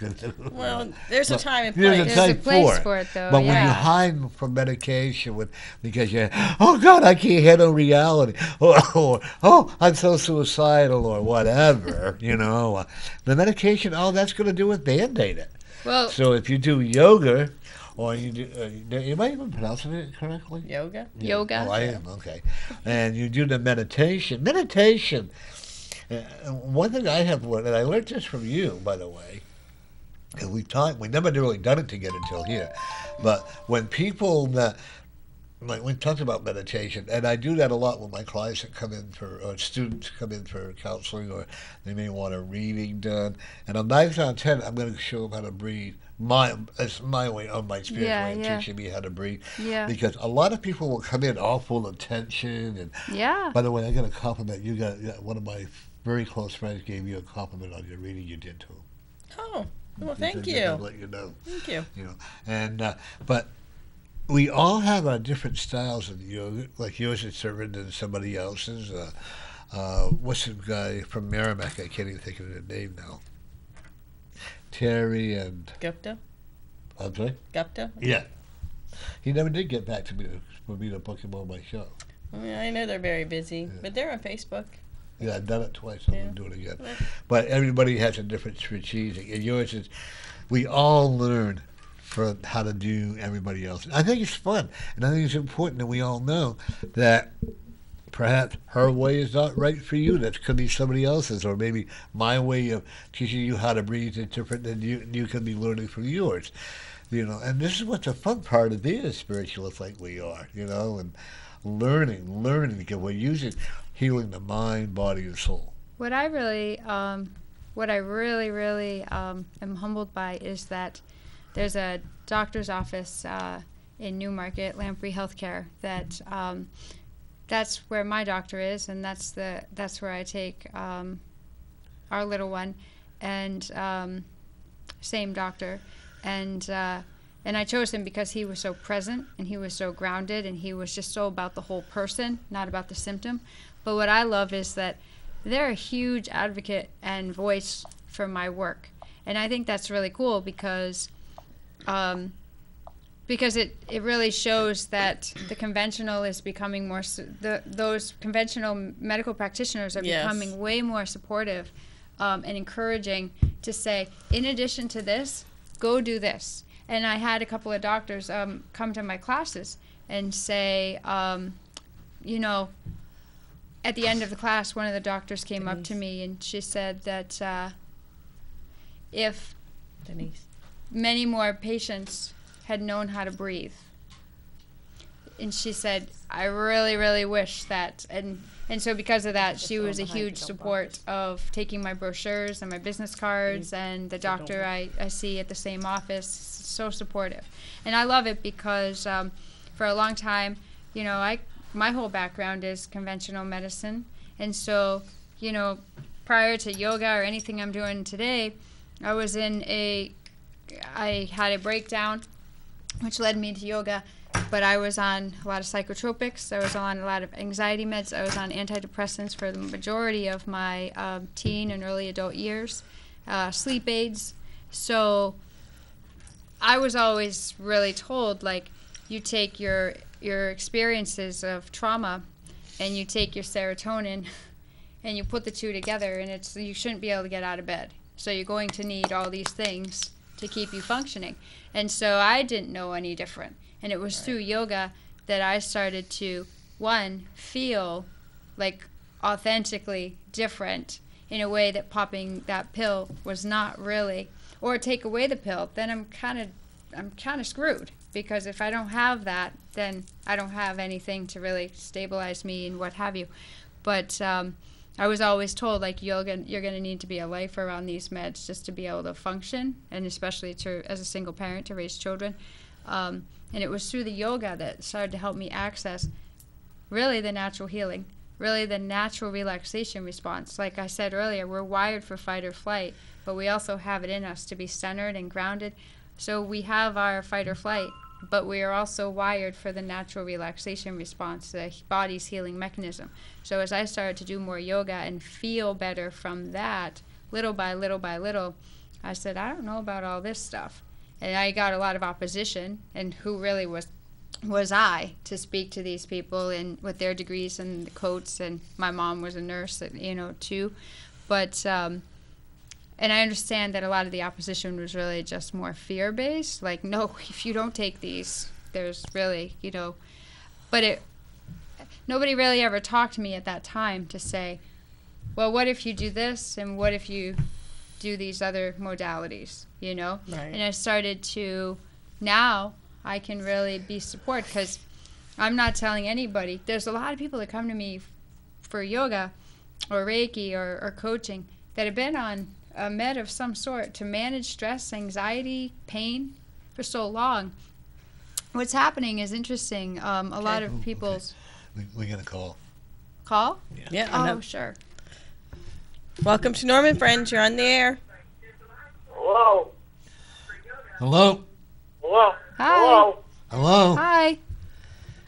Well, there's a time and There's place. a place for it, though. But when you hide from medication, because you're, oh God, I can't handle reality, or oh, I'm so suicidal, or whatever, the medication, all that's going to do is Band-Aid it. Well, so if you do yoga, or you do, am I even pronouncing it correctly? Yoga? Yeah. Yoga. Oh, I am, okay. And you do the meditation. One thing I have learned, and I learned this from you, by the way, and we never really done it together until here, but when people, like we talked about meditation, and I do that a lot when my clients that come in or students come in for counseling, or they may want a reading done, and on 9 out of 10, I'm going to show them how to breathe. It's my way, on my spiritual way of teaching me how to breathe. Yeah. Because a lot of people will come in all full of tension. And by the way, I got a compliment. You got one of my very close friends gave you a compliment on your reading you did to him. Oh, well, thank you. I'll let you know. Thank you. And but we all have our different styles of yoga. Like yours is different than somebody else's. What's the guy from Merrimack? I can't even think of their name now. Terry and Gupta? I'm sorry? Gupta? Yeah. He never did get back to me for me to book him on my show. I know they're very busy, but they're on Facebook. Yeah, I've done it twice. I'm going to do it again. But everybody has a different strategic. And yours is, we all learn from how to do everybody else. I think it's fun. And I think it's important that we all know that perhaps her way is not right for you. That could be somebody else's, or maybe my way of teaching you how to breathe is different than you could be learning from yours. And this is what the fun part of being a spiritualist like we are, and learning because we're using healing the mind, body, and soul. What I really am humbled by is that there's a doctor's office in Newmarket, Lamprey Healthcare, that's where my doctor is, and that's where I take our little one, and same doctor, and I chose him because he was so present, and he was so grounded, and he was just so about the whole person, not about the symptom. But what I love is that they're a huge advocate and voice for my work, and I think that's really cool because it really shows that the conventional is becoming more, those conventional medical practitioners are becoming way more supportive and encouraging to say, in addition to this, go do this. And I had a couple of doctors come to my classes and say, at the end of the class, one of the doctors came up to me and she said that if many more patients had known how to breathe, and she said, I really, really wish that, and so because of that, she was a huge support of taking my brochures and my business cards, and the doctor I see at the same office, so supportive. And I love it because for a long time, my whole background is conventional medicine, and so, prior to yoga or anything I'm doing today, I had a breakdown, which led me to yoga, but I was on a lot of psychotropics, I was on a lot of anxiety meds, I was on antidepressants for the majority of my teen and early adult years, sleep aids. So I was always really told, like, you take your experiences of trauma and you take your serotonin and you put the two together, and you shouldn't be able to get out of bed. So you're going to need all these things to keep you functioning. And so I didn't know any different. And it was through yoga that I started to, one, feel like authentically different in a way that popping that pill was not really. Or take away the pill, then I'm kind of screwed. Because if I don't have that, then I don't have anything to really stabilize me and what have you. But I was always told, like, you're going to need to be a lifer on these meds just to be able to function, and especially as a single parent to raise children. And it was through the yoga that started to help me access really the natural healing, really the natural relaxation response. Like I said earlier, we're wired for fight or flight, but we also have it in us to be centered and grounded. So we have our fight or flight, but we are also wired for the natural relaxation response, the body's healing mechanism. So as I started to do more yoga and feel better from that, little by little by little, I said, I don't know about all this stuff. And I got a lot of opposition, and who really was I to speak to these people and with their degrees and the coats, and my mom was a nurse, too. But and I understand that a lot of the opposition was really just more fear-based, like, no, if you don't take these, there's really, but nobody really ever talked to me at that time to say, well, what if you do this, and what if you do these other modalities, Right. And I started to, now I can really be support, because I'm not telling anybody. There's a lot of people that come to me for yoga or Reiki or coaching that have been on a med of some sort to manage stress, anxiety, pain for so long. What's happening is interesting. A lot of people's... Okay. We got a call. Call? Yeah. Oh, sure. Welcome to Norman Friends. You're on the air. Hello. Hello? Hello. Hi. Hello. Hello? Hi.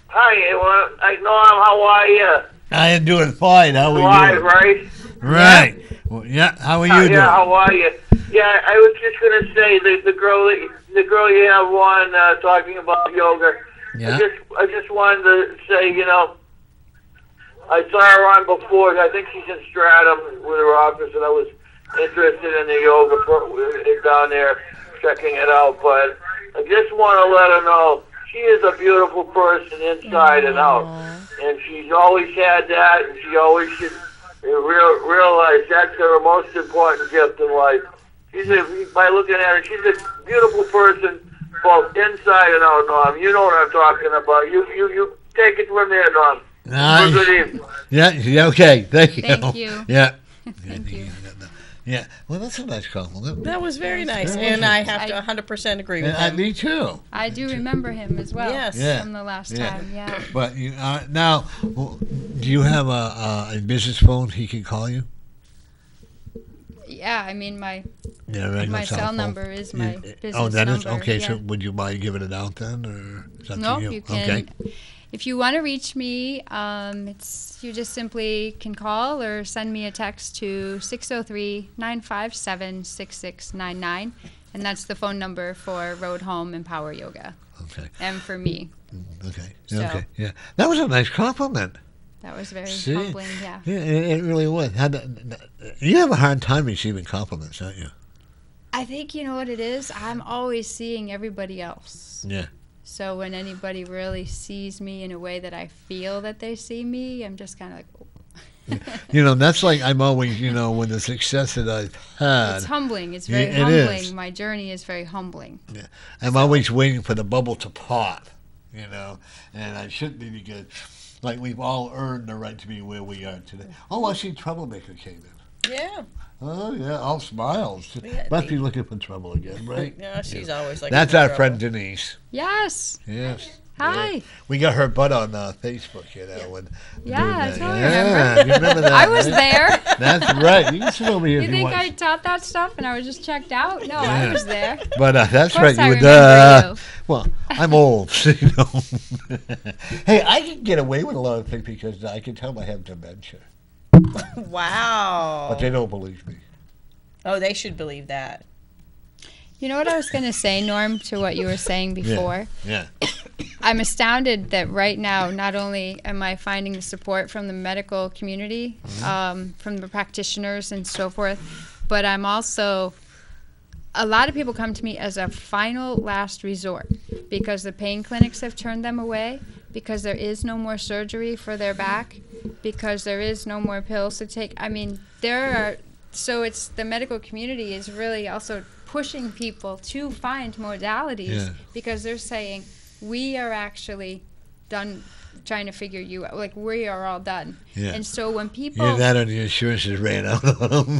Hi, Norm. How are you? I am doing fine. How are Live, you? right? Right. Well, yeah, how are you doing? Yeah. How are you? Yeah, I was just gonna say the girl you have on talking about yoga. Yeah. I just wanted to say, I saw her on before. I think she's in Stratham with her office, and I was interested in the yoga down there, checking it out. But I just want to let her know she is a beautiful person inside and out, and she's always had that, and she always should realize that's her most important gift in life. By looking at her, she's a beautiful person, both inside and out, Norm. You know what I'm talking about. You take it from there, Norm. Nice. Good evening. Yeah, okay. Thank you. Thank you. Yeah. Thank you. Yeah. Well, that's a nice compliment. That was very nice, Very and nice. I have to 100% agree with him. Me too. I do remember him as well. Yes. Yeah. From the last Yeah. time, yeah. But you now, do you have a business phone he can call you? Yeah, I mean, my regular cell phone? number is my business Oh, that is number, okay. yeah. So, would you mind giving it out then, or is that No, to you? you can. Okay. If you want to reach me, you just simply can call or send me a text to 603-957-6699, and that's the phone number for Road Home and Power Yoga. Okay. And for me. Okay. So- Okay. Yeah. That was a nice compliment. That was very See? humbling, yeah. Yeah, it really was. You have a hard time receiving compliments, don't you? I think you know what it is? I'm always seeing everybody else. Yeah. So when anybody really sees me in a way that I feel that they see me, I'm just kind of like, oh. That's like I'm always, when the success that I've had. It's humbling. It's very It humbling. is. My journey is very humbling. Yeah. I'm always waiting for the bubble to pop, and I shouldn't be because, like, we've all earned the right to be where we are today. Oh, I see Troublemaker came in. Yeah. Oh, yeah, all smiles. Yeah, Must be looking for trouble again, right? Yeah, she's always like. That's our friend Denise. Yes. Yes. Hi. Yeah. We got her butt on Facebook, when Yeah, I doing that. totally Yeah, remember. you remember that? I was right? there. That's right. You can sit over here You if you think want. I taught that stuff and I was just checked out? No, I Yeah. was there. But that's Of course right. I You would. remember you. Well, I'm old, so Hey, I can get away with a lot of things because I can tell I have dementia, Wow. but they don't believe me. Oh, they should believe that. You know what I was going to say, Norm, to what you were saying before? Yeah. I'm astounded that right now, not only am I finding the support from the medical community, from the practitioners and so forth, but I'm also, a lot of people come to me as a final last resort because the pain clinics have turned them away, because there is no more surgery for their back, because there is no more pills to take. I mean, so it's the medical community is really also pushing people to find modalities because they're saying, we are actually done trying to figure you out. Like, we are all done. Yeah. And so when people... Either that or the insurances ran out on them,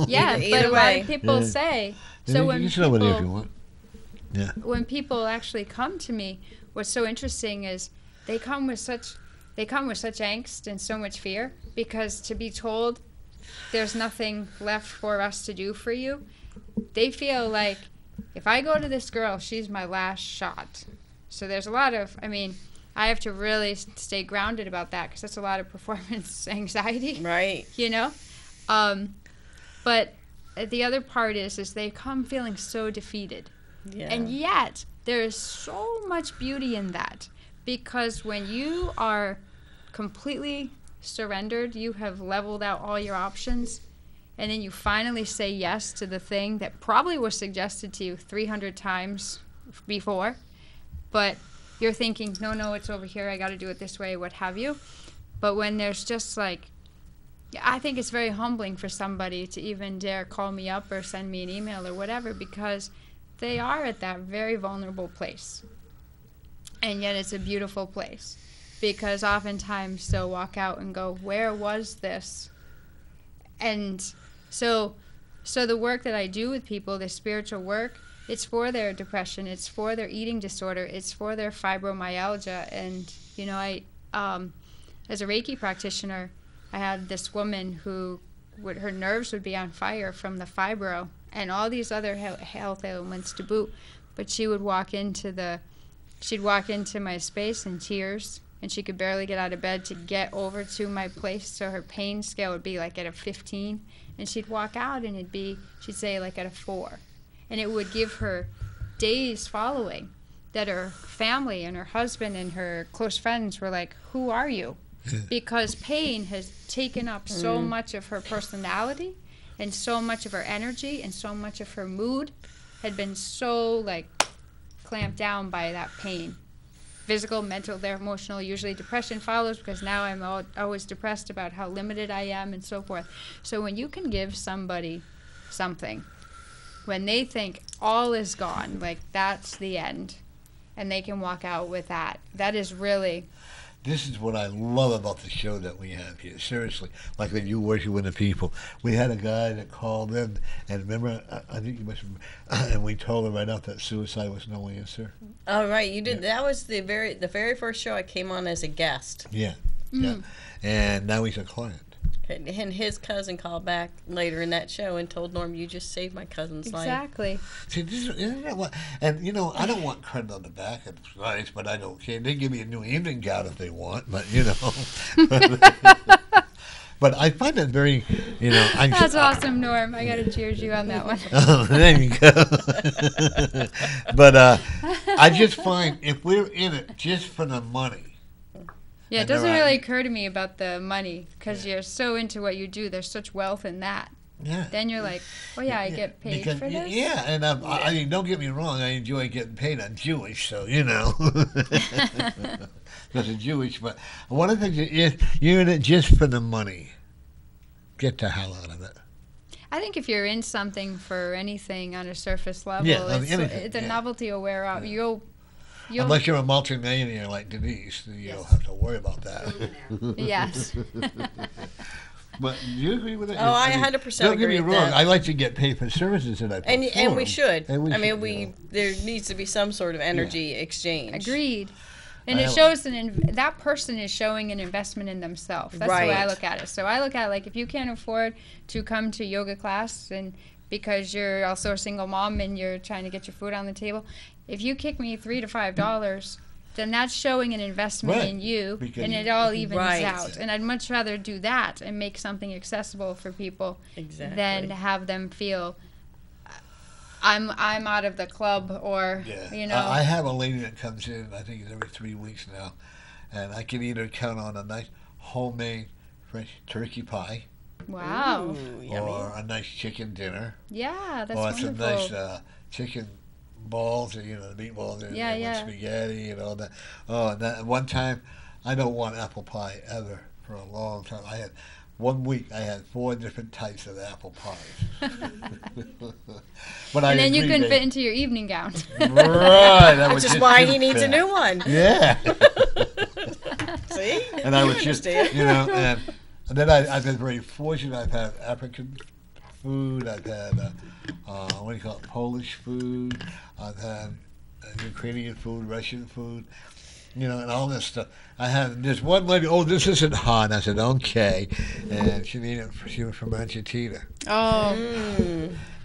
Yeah, Either but a lot way. of people say... So when you can sit over there if you want. Yeah. when people actually come to me, what's so interesting is they come with such angst and so much fear because to be told there's nothing left for us to do for you, they feel like if I go to this girl, she's my last shot. So there's a lot of, I have to really stay grounded about that because that's a lot of performance anxiety. Right. But the other part is they come feeling so defeated. Yeah. And yet, there is so much beauty in that because when you are completely surrendered, you have leveled out all your options, and then you finally say yes to the thing that probably was suggested to you 300 times before, but you're thinking, no, it's over here, I got to do it this way, what have you. But when there's just like, I think it's very humbling for somebody to even dare call me up or send me an email or whatever because they are at that very vulnerable place. And yet it's a beautiful place because oftentimes they'll walk out and go, where was this? And so the work that I do with people, the spiritual work, it's for their depression, it's for their eating disorder, it's for their fibromyalgia. And, I, as a Reiki practitioner, I had this woman who her nerves would be on fire from the fibro and all these other health ailments to boot. But she'd walk into my space in tears, and she could barely get out of bed to get over to my place. So her pain scale would be like at a 15, and she'd walk out and she'd say like at a 4. And it would give her days following that her family and her husband and her close friends were like, who are you? Because pain has taken up so much of her personality and so much of her energy and so much of her mood had been so clamped down by that pain. Physical, mental, their emotional, usually depression follows because now I'm always depressed about how limited I am and so forth. So when you can give somebody something, when they think all is gone, that's the end, and they can walk out with that is really... This is what I love about the show that we have here. Seriously, like when you working with the people. We had a guy that called in, and remember, I think you must remember, and we told him right out that suicide was no answer. Oh, right, you did. Yeah. That was the very first show I came on as a guest. Yeah, yeah. And now he's a client. And his cousin called back later in that show and told Norm, you just saved my cousin's life. Exactly. See, isn't that what, and I don't want credit on the back. It's nice, but I don't care. They give me a new evening gown if they want, but But I find that very, That's awesome, Norm. I got to cheers you on that one. Oh, there you go. But I just find if we're in it just for the money. Yeah, it doesn't really occur to me about the money because you're so into what you do. There's such wealth in that. Yeah. then you're like, oh yeah, I get paid Because, for this. Yeah, and I mean, don't get me wrong, I enjoy getting paid. I'm Jewish, so you know. Because I'm Jewish, but one of the things is you're in it just for the money. Get the hell out of it. I think if you're in something for anything on a surface level, Yeah, I mean, anything, it's a yeah. novelty will wear out. Yeah. You'll Unless you're a multimillionaire like Denise, then you don't have to worry about that. yes. But do you agree with it? Oh, I mean, 100% don't get agree me with wrong. that. I like to get paid for services that I perform. And we should. And we I mean, should, you know. there needs to be some sort of energy exchange. Agreed. And I it have- shows that person is showing an investment in themselves. That's the way I Right. look at it. So I look at it like if you can't afford to come to yoga class and because you're also a single mom and you're trying to get your food on the table, if you kick me $3 to $5, then that's showing an investment Right. in you, Because- and it all evens Right. out. And I'd much rather do that and make something accessible for people Exactly. than have them feel I'm out of the club or Yeah. you know. I have a lady that comes in, I think it's every 3 weeks now, and I can either count on a nice homemade French turkey pie wow. Ooh, yummy. or a nice chicken dinner Yeah, that's or wonderful. some nice chicken balls, the meatballs and, Yeah, and with yeah. spaghetti and all that. Oh, and that one time, I don't want apple pie ever for a long time. I had 1 week. I had 4 different types of apple pies. But I And then you agree, couldn't they- fit into your evening gown. Right, that was Which is just why too he needs a fat. new one. Yeah. See? And I You was just, understand. you know, and then I've been very fortunate. I've had African food. I've had, what do you call it, Polish food. I've had Ukrainian food, Russian food, you know, and all this stuff. I had this one lady, oh, this isn't hot. I said, okay. And she was from Argentina. Oh,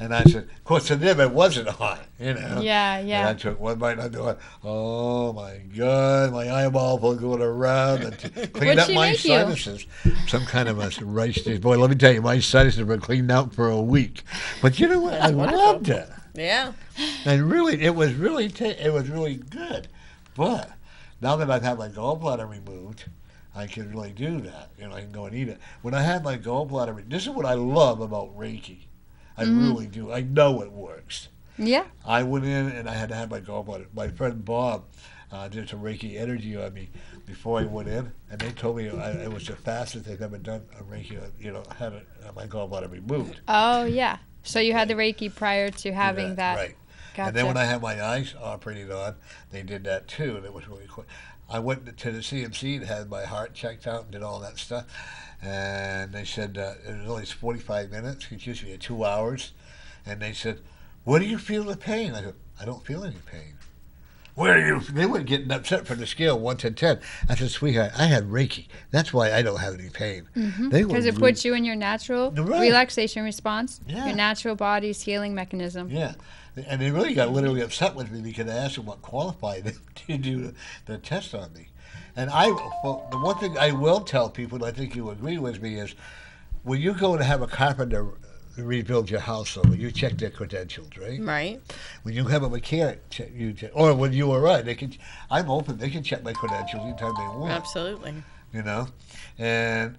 And I said, of course, to them it wasn't hot, you know. yeah, And yeah. I took one bite and I thought, oh my God, my eyeballs were going around and to clean What'd up she my make you? sinuses. Some kind of a rice dish. Boy, let me tell you, my sinuses were cleaned out for a week. But you know what? I loved it. Yeah. And really, it was really good. But now that I've had my gallbladder removed, I can really do that. You know, I can go and eat it. When I had my gallbladder, this is what I love about Reiki. I really do. I know it works. Yeah. I went in and I had to have my gallbladder. My friend Bob did some Reiki energy on me before I went in, and they told me it was the fastest they've ever done a Reiki. You know, had my gallbladder removed. Oh, yeah. So you had the Reiki prior to having that. Right. Gotcha. And then when I had my eyes operated on, they did that too, and it was really quick. I went to the CMC and had my heart checked out and did all that stuff, and they said it was only 45 minutes. It's usually 2 hours, and they said, "Where do you feel the pain?" I said, "I don't feel any pain." Where are you? They were getting upset from the scale 1 to 10. I said, "Sweetheart, I had Reiki. That's why I don't have any pain." They were Because it puts you in your natural Right. relaxation response, Yeah. your natural body's healing mechanism. Yeah, and they really got literally upset with me because I asked them what qualified them to do the test on me. And the one thing I will tell people, and I think you agree with me, is when you go to have a carpenter rebuild your house over, you check their credentials, right? Right. When you have a mechanic, or when you arrive, I'm open. They can check my credentials anytime they want. Absolutely. You know, and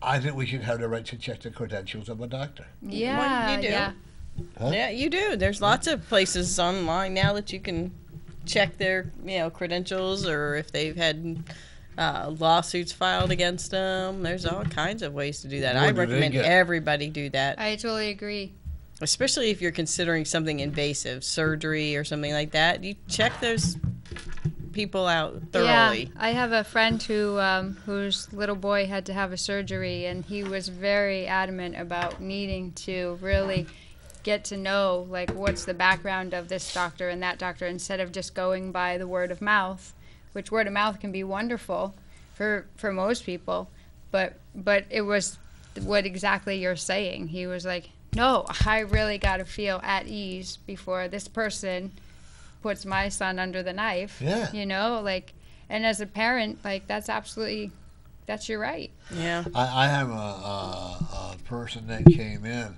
I think we should have the right to check the credentials of a doctor. Yeah, you do. yeah. Huh? Yeah, you do. There's lots of places online now that you can check their, credentials, or if they've had lawsuits filed against them. There's all kinds of ways to do that. Boy, I do they recommend get- everybody do that, I totally agree. especially if you're considering something invasive, surgery or something like that. You check those people out thoroughly. Yeah, I have a friend whose little boy had to have a surgery, and he was very adamant about needing to really get to know, like, what's the background of this doctor and that doctor, instead of just going by the word of mouth, which word of mouth can be wonderful for most people, but it was what exactly you're saying. He was like, no, I really got to feel at ease before this person puts my son under the knife. Yeah. You know, like, and as a parent, like, that's your right. Yeah. I have a person that came in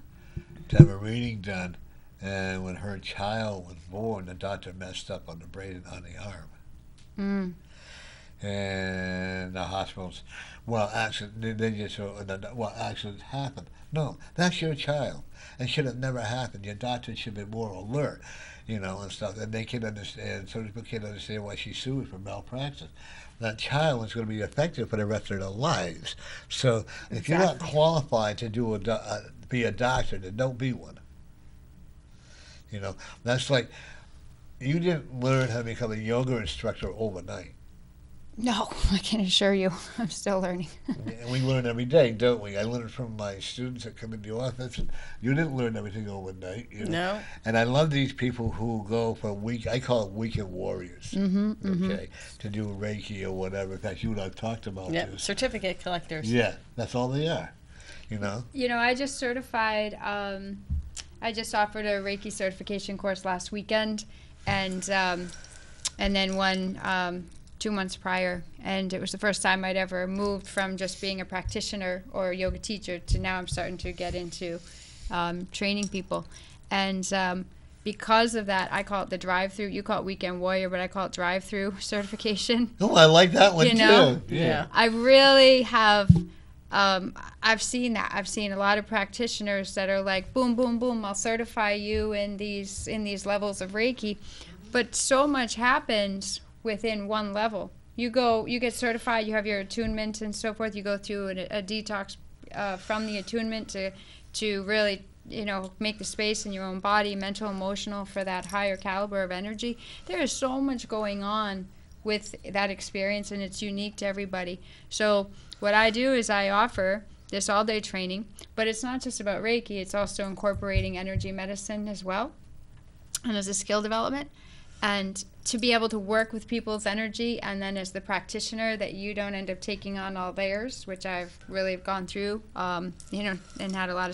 to have a reading done, and when her child was born, the doctor messed up on the brain on the arm. and the hospitals, well, accident, they just, well, accidents happen. No, that's your child. It should have never happened. Your doctor should be more alert, and stuff. And they can understand, so people can understand why she's sued for malpractice. That child is going to be affected for the rest of their lives. So if you're not qualified to be a doctor, then don't be one. That's like, you didn't learn how to become a yoga instructor overnight. No, I can assure you, I'm still learning. And we learn every day, don't we? I learn from my students that come into the office. You didn't learn everything overnight. No. And I love these people who go for a week. I call it weekend warriors. Okay, to do Reiki or whatever. In fact, you and I've talked about this. Certificate collectors. Yeah, that's all they are. I just certified. I just offered a Reiki certification course last weekend, and then one 2 months prior, and it was the first time I'd ever moved from just being a practitioner or a yoga teacher to now I'm starting to get into training people. And because of that, I call it the drive-through. You call it weekend warrior, but I call it drive-through certification. Oh, I like that one too. Yeah. I really have. I've seen that. I've seen a lot of practitioners that are like, boom, boom, boom, I'll certify you in these levels of Reiki, but so much happens within one level. You get certified, you have your attunement and so forth, you go through a detox from the attunement to really, make the space in your own body, mental, emotional, for that higher caliber of energy. There is so much going on with that experience, and it's unique to everybody. So what I do is I offer this all-day training, but it's not just about Reiki, it's also incorporating energy medicine as well, and as a skill development. And to be able to work with people's energy, and then as the practitioner, that you don't end up taking on all theirs, which I've really gone through, and had a lot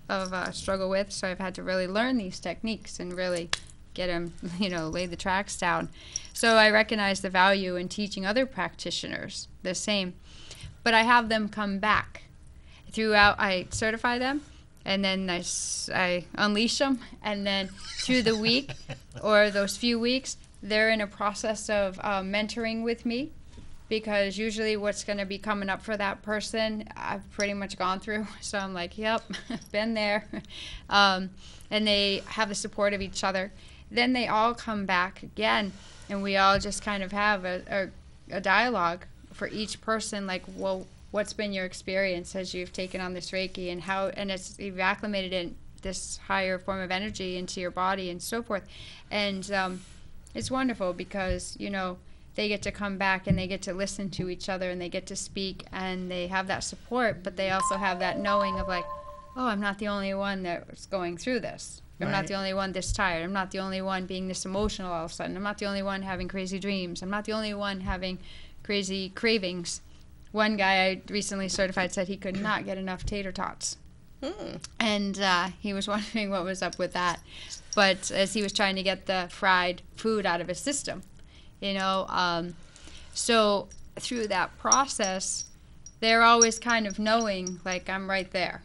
of struggle with. So I've had to really learn these techniques and really get them, lay the tracks down. So I recognize the value in teaching other practitioners the same. But I have them come back. I certify them, and then I unleash them, and then through the week or those few weeks, they're in a process of mentoring with me, because usually what's going to be coming up for that person, I've pretty much gone through. So I'm like, yep, been there. And they have the support of each other. Then they all come back again, and we all just kind of have a dialogue for each person, like, well, what's been your experience as you've taken on this Reiki, and you've acclimated in this higher form of energy into your body and so forth. And it's wonderful because, they get to come back and they get to listen to each other and they get to speak and they have that support, but they also have that knowing of like, oh, I'm not the only one that's going through this. I'm not the only one this tired. I'm not the only one being this emotional all of a sudden. I'm not the only one having crazy dreams. I'm not the only one having crazy cravings. One guy I recently certified said he could not get enough tater tots. And he was wondering what was up with that. But as he was trying to get the fried food out of his system, so through that process, they're always kind of knowing, like, I'm right there.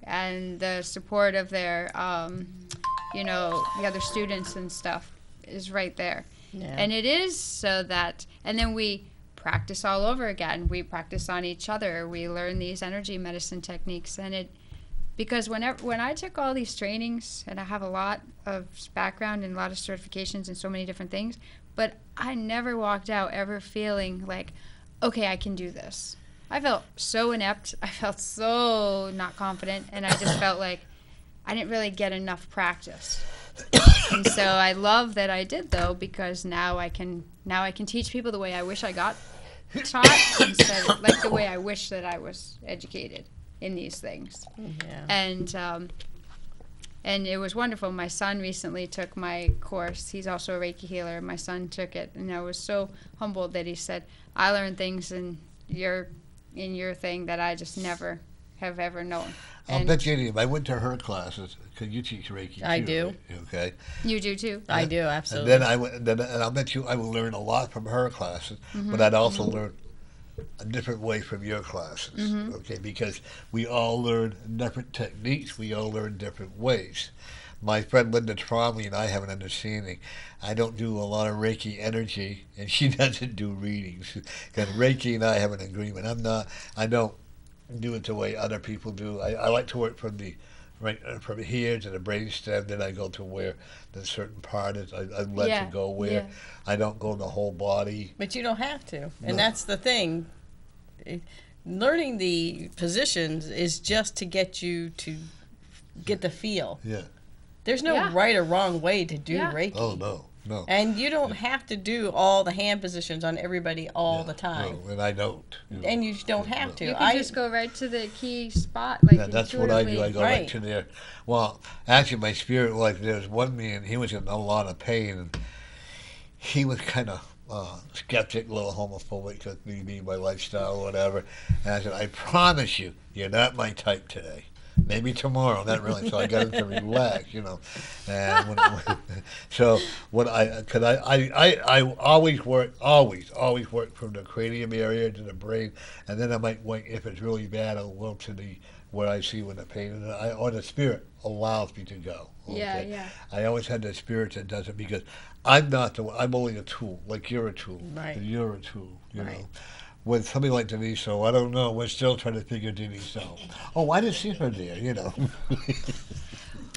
And the support of their, the other students and stuff is right there. Yeah. And it is so that, and then we practice all over again. We practice on each other. We learn these energy medicine techniques. And because when I took all these trainings, and I have a lot of background and a lot of certifications and so many different things, but I never walked out ever feeling like, okay, I can do this. I felt so inept. I felt so not confident, and I just felt like I didn't really get enough practice. And so I love that I did, though, because now I can teach people the way I wish I got taught, instead of like the way I wish that I was educated in these things. Yeah. And it was wonderful. My son recently took my course. He's also a Reiki healer. My son took it, and I was so humbled that he said, I learned things in your thing that I just never have ever known. I'll bet you if I went to her classes, because you teach Reiki too. I do. Right? Okay. You do too. I do, absolutely. And I'll bet you I will learn a lot from her classes, but I'd also learn a different way from your classes. Okay, because we all learn different techniques, we all learn different ways. my friend Linda Tromley and I have an understanding. I don't do a lot of Reiki energy, and she doesn't do readings. Because Reiki and I have an agreement. I don't do it the way other people do. I like to work from the from here to the brainstem, then I go to where the certain part is. I'm led to go where. Yeah. I don't go the whole body. But you don't have to, and No. that's the thing. Learning the positions is just to get you to get the feel. Yeah. There's no Yeah. right or wrong way to do Yeah. Reiki. Oh, no. And you don't have to do all the hand positions on everybody all the time. No, and I don't. And you don't have to. You can just go right to the key spot, like That's what I do. I intuitively. go right Right. to there. Well, actually, my spirit, like, there's one man, he was in a lot of pain, and he was kind of skeptic, a little homophobic, because maybe my lifestyle or whatever. And I said, I promise you, you're not my type today. Maybe tomorrow, not really. So I got him to relax, you know. And so what I always work from the cranium area to the brain, and then I might wait, if it's really bad, I'll go to the where I see when the pain or the spirit allows me to go. Yeah, yeah. I always had the spirit that does it, because I'm not the one. I'm only a tool. Like you're a tool. Right. And you're a tool. You Right. know. With somebody like Denise, so I don't know. We're still trying to figure Denise out. Oh, I didn't see her there, you know.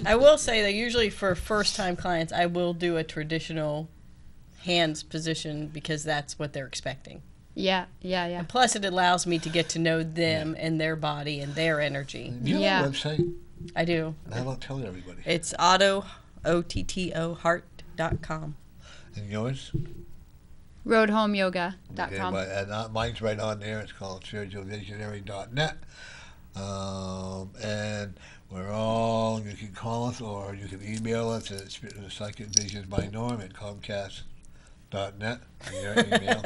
I will say that usually for first-time clients, I will do a traditional hands position because that's what they're expecting. Yeah, yeah, yeah. And plus, it allows me to get to know them and their body and their energy. Do you Yeah. have a website? I do. I don't tell everybody. It's OTTO heart.com. And yours? Roadhomeyoga.com. And mine's right on there. It's called spiritualvisionary.net. And we're all, you can call us or you can email us at Psychic Visions by Norm at Comcast.net. Your email.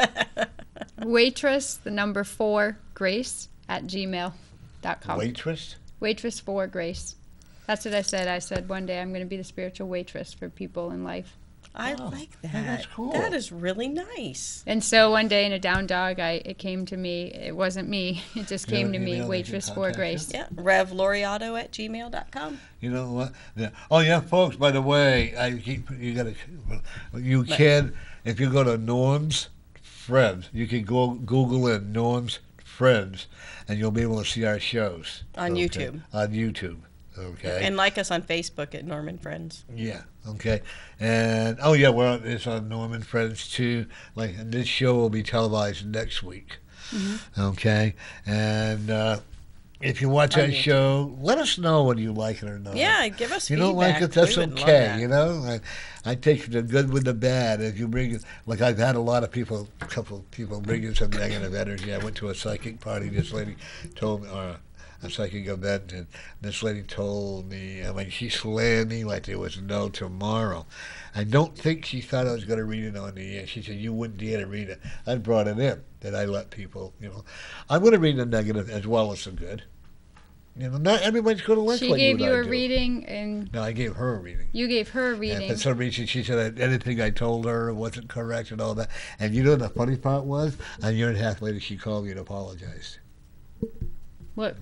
Waitress, the number 4, Grace at gmail.com. Waitress? Waitress 4, Grace. That's what I said. I said one day I'm going to be the spiritual waitress for people in life. I Oh, like that. yeah, that's cool. That is really nice. And so one day in a down dog, it came to me. It wasn't me. It just You came have to an me, email they Waitress can 4, contact Grace. Yeah, revloriato at gmail.com. You know what? Yeah. Oh yeah, folks. By the way, you can, if you go to Norm's Friends, you can go Google in Norm's Friends, and you'll be able to see our shows On YouTube. On YouTube. Okay. And like us on Facebook at Norman Friends. Yeah. Okay. And it's on Norman Friends too. Like, and this show will be televised next week. Mm-hmm. Okay. And if you watch On that YouTube. show, let us know whether you like it or not. Yeah, give us If you feedback. don't like it, that's We would love okay. that. You know, I take the good with the bad. If you bring, like, I've had a couple of people bring in some negative energy. I went to a psychic party. This lady told me, or a psychic event, and this lady told me, I mean, she slammed me like there was no tomorrow. I don't think she thought I was going to read it on the air. She said, you wouldn't dare to read it. I brought it in, that I let people, you know. I'm going to read the negative as well as the good. You know, not everybody's going to like She what gave you you and I a do. reading, and No, I gave her a reading. you gave her a And reading. for some reason, she said anything I told her wasn't correct and all that. And you know the funny part was, a year and a half later, she called me and apologized. What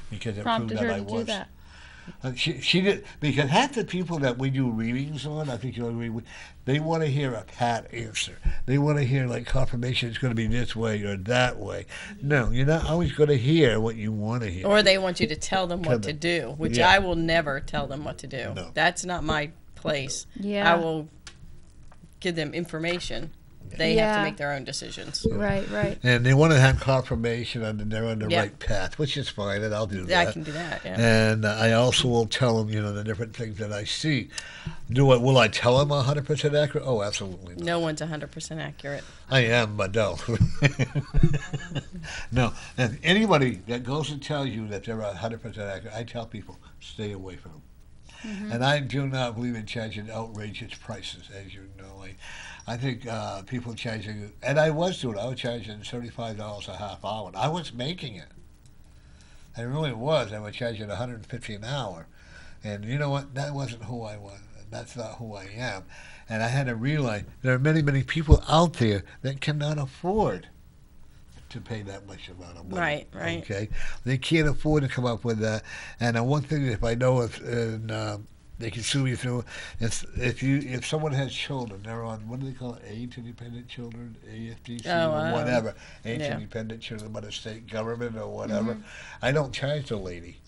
Because it prompted proved her that I to was. do that? She did, because half the people that we do readings on, I think you'll agree with, they want to hear a pat answer. They want to hear like confirmation it's going to be this way or that way. No, you're not always going to hear what you want to hear. Or they want you to tell them what Tell to them. do, which Yeah. I will never tell them what to do. No. That's not my place. Yeah. I will give them information. They have Yeah. to make their own decisions. Right, right. And they want to have confirmation and they're on the Yeah. right path, which is fine, and I'll do Yeah, that. I can do that. Yeah. And I also will tell them, you know, the different things that I see. Will I tell them 100% accurate? Oh, absolutely not. No one's 100% accurate. I am, but no. No. And anybody that goes and tells you that they're 100% accurate, I tell people, stay away from them. Mm-hmm. And I do not believe in charging outrageous prices, as you know. I think people charging, and I was doing it. I was charging $75 a half hour. I was making it. I really was. I was charging $150 an hour. And you know what? That wasn't who I was. That's not who I am. And I had to realize there are many, many people out there that cannot afford to pay that much amount of money. Right, right. Okay? They can't afford to come up with that. And one thing, if I know if in They can sue you through. If someone has children, they're on, what do they call it, aid to dependent children, AFDC or whatever, aid to dependent children by the state government or whatever. I don't charge the lady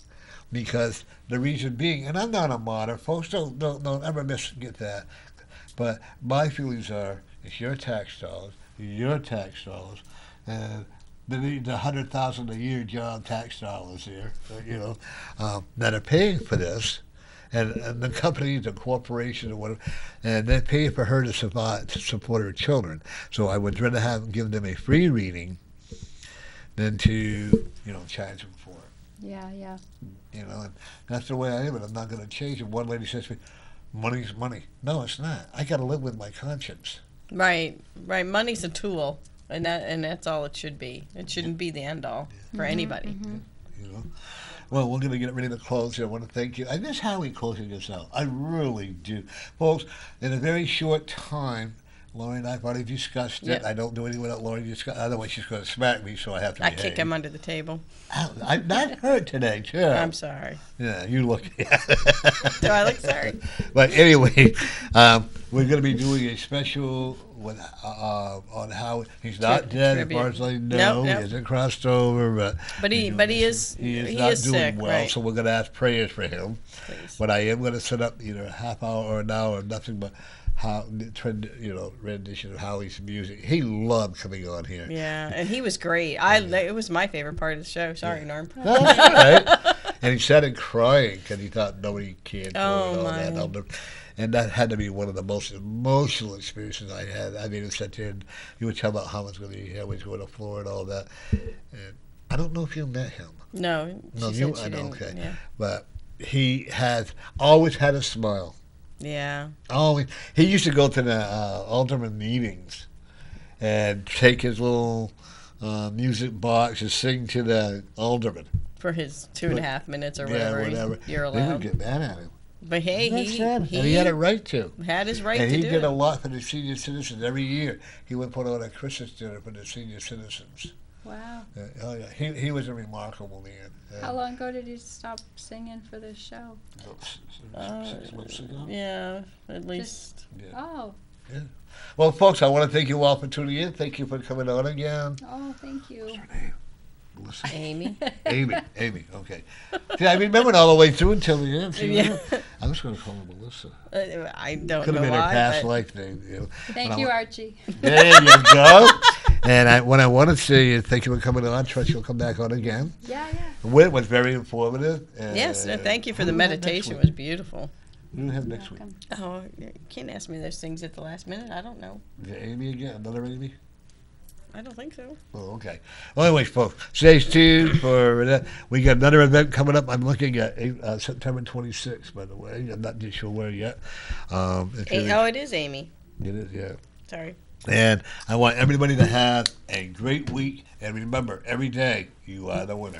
because the reason being, and I'm not a martyr, folks. Don't ever get that. But my feelings are, it's your tax dollars, and the $100,000 a year job tax dollars here, that are paying for this. And the companies, the corporations, or whatever, and they pay for her to support her children. So I would rather give them a free reading than to, charge them for it. Yeah. And that's the way I am, and I'm not going to change it. One lady says to me, "Money's money." No, it's not. I got to live with my conscience. Right. Money's a tool, and that's all it should be. It shouldn't be the end all for anybody. Well, we're going to get ready to close here. I want to thank you. I miss Howie closing this out. I really do. Folks, in a very short time, Lori and I have already discussed it. Yep. I don't do anything without Lori discussing. Otherwise, she's going to smack me, so I have to behave. I kick him under the table. I'm not hurt today, too. I'm sorry. Yeah, you look. Do I look sorry? But anyway, we're going to be doing a special on how he's not dead, as far as I know. Nope. He hasn't crossed over, but he is not doing sick, well. right. So we're going to ask prayers for him. Please. But I am going to set up either a half hour or an hour of nothing but rendition of Howie's music. He loved coming on here. Yeah, and he was great. It was my favorite part of the show. Sorry, Norm. No, that's all right. And he started crying because he thought nobody cared for that. And that had to be one of the most emotional experiences I had. I mean, sat there and you would tell about how much going to Florida and all that. And I don't know if you met him. No, she said she didn't. Okay. Yeah. But he has always had a smile. Yeah. Always. He used to go to the alderman meetings and take his little music box and sing to the alderman. For his 2.5 minutes or whatever, you're allowed. They would get mad at him. But hey, and he had a right to. Had his right and to do it. And he did a lot for the senior citizens every year. He would put on a Christmas dinner for the senior citizens. Wow. Oh yeah, he was a remarkable man. How long ago did you stop singing for this show? 6 months ago. Yeah, at least. Oh. Yeah. Well, folks, I want to thank you all for tuning in. Thank you for coming on again. Oh, thank you. What's her name? Melissa. Amy. Amy. Okay. See, I remembered all the way through until the end. See, Yeah. I was going to call her Melissa. I don't Could know have been why. her past life name. Thank you, Archie. There you go. And what I want to say is thank you for coming on. Trust you'll come back on again. Yeah. It was very informative. Yes, thank you for the meditation. It was beautiful. Who do we have next week? Oh, you can't ask me those things at the last minute. I don't know. Is it Amy again? Another Amy? I don't think so. Oh, okay. Well, anyways, folks, stay tuned for that. We got another event coming up. I'm looking at September 26th, by the way. I'm not too sure where yet. It is Amy. It is, yeah. Sorry. And I want everybody to have a great week. And remember, every day you are the winner.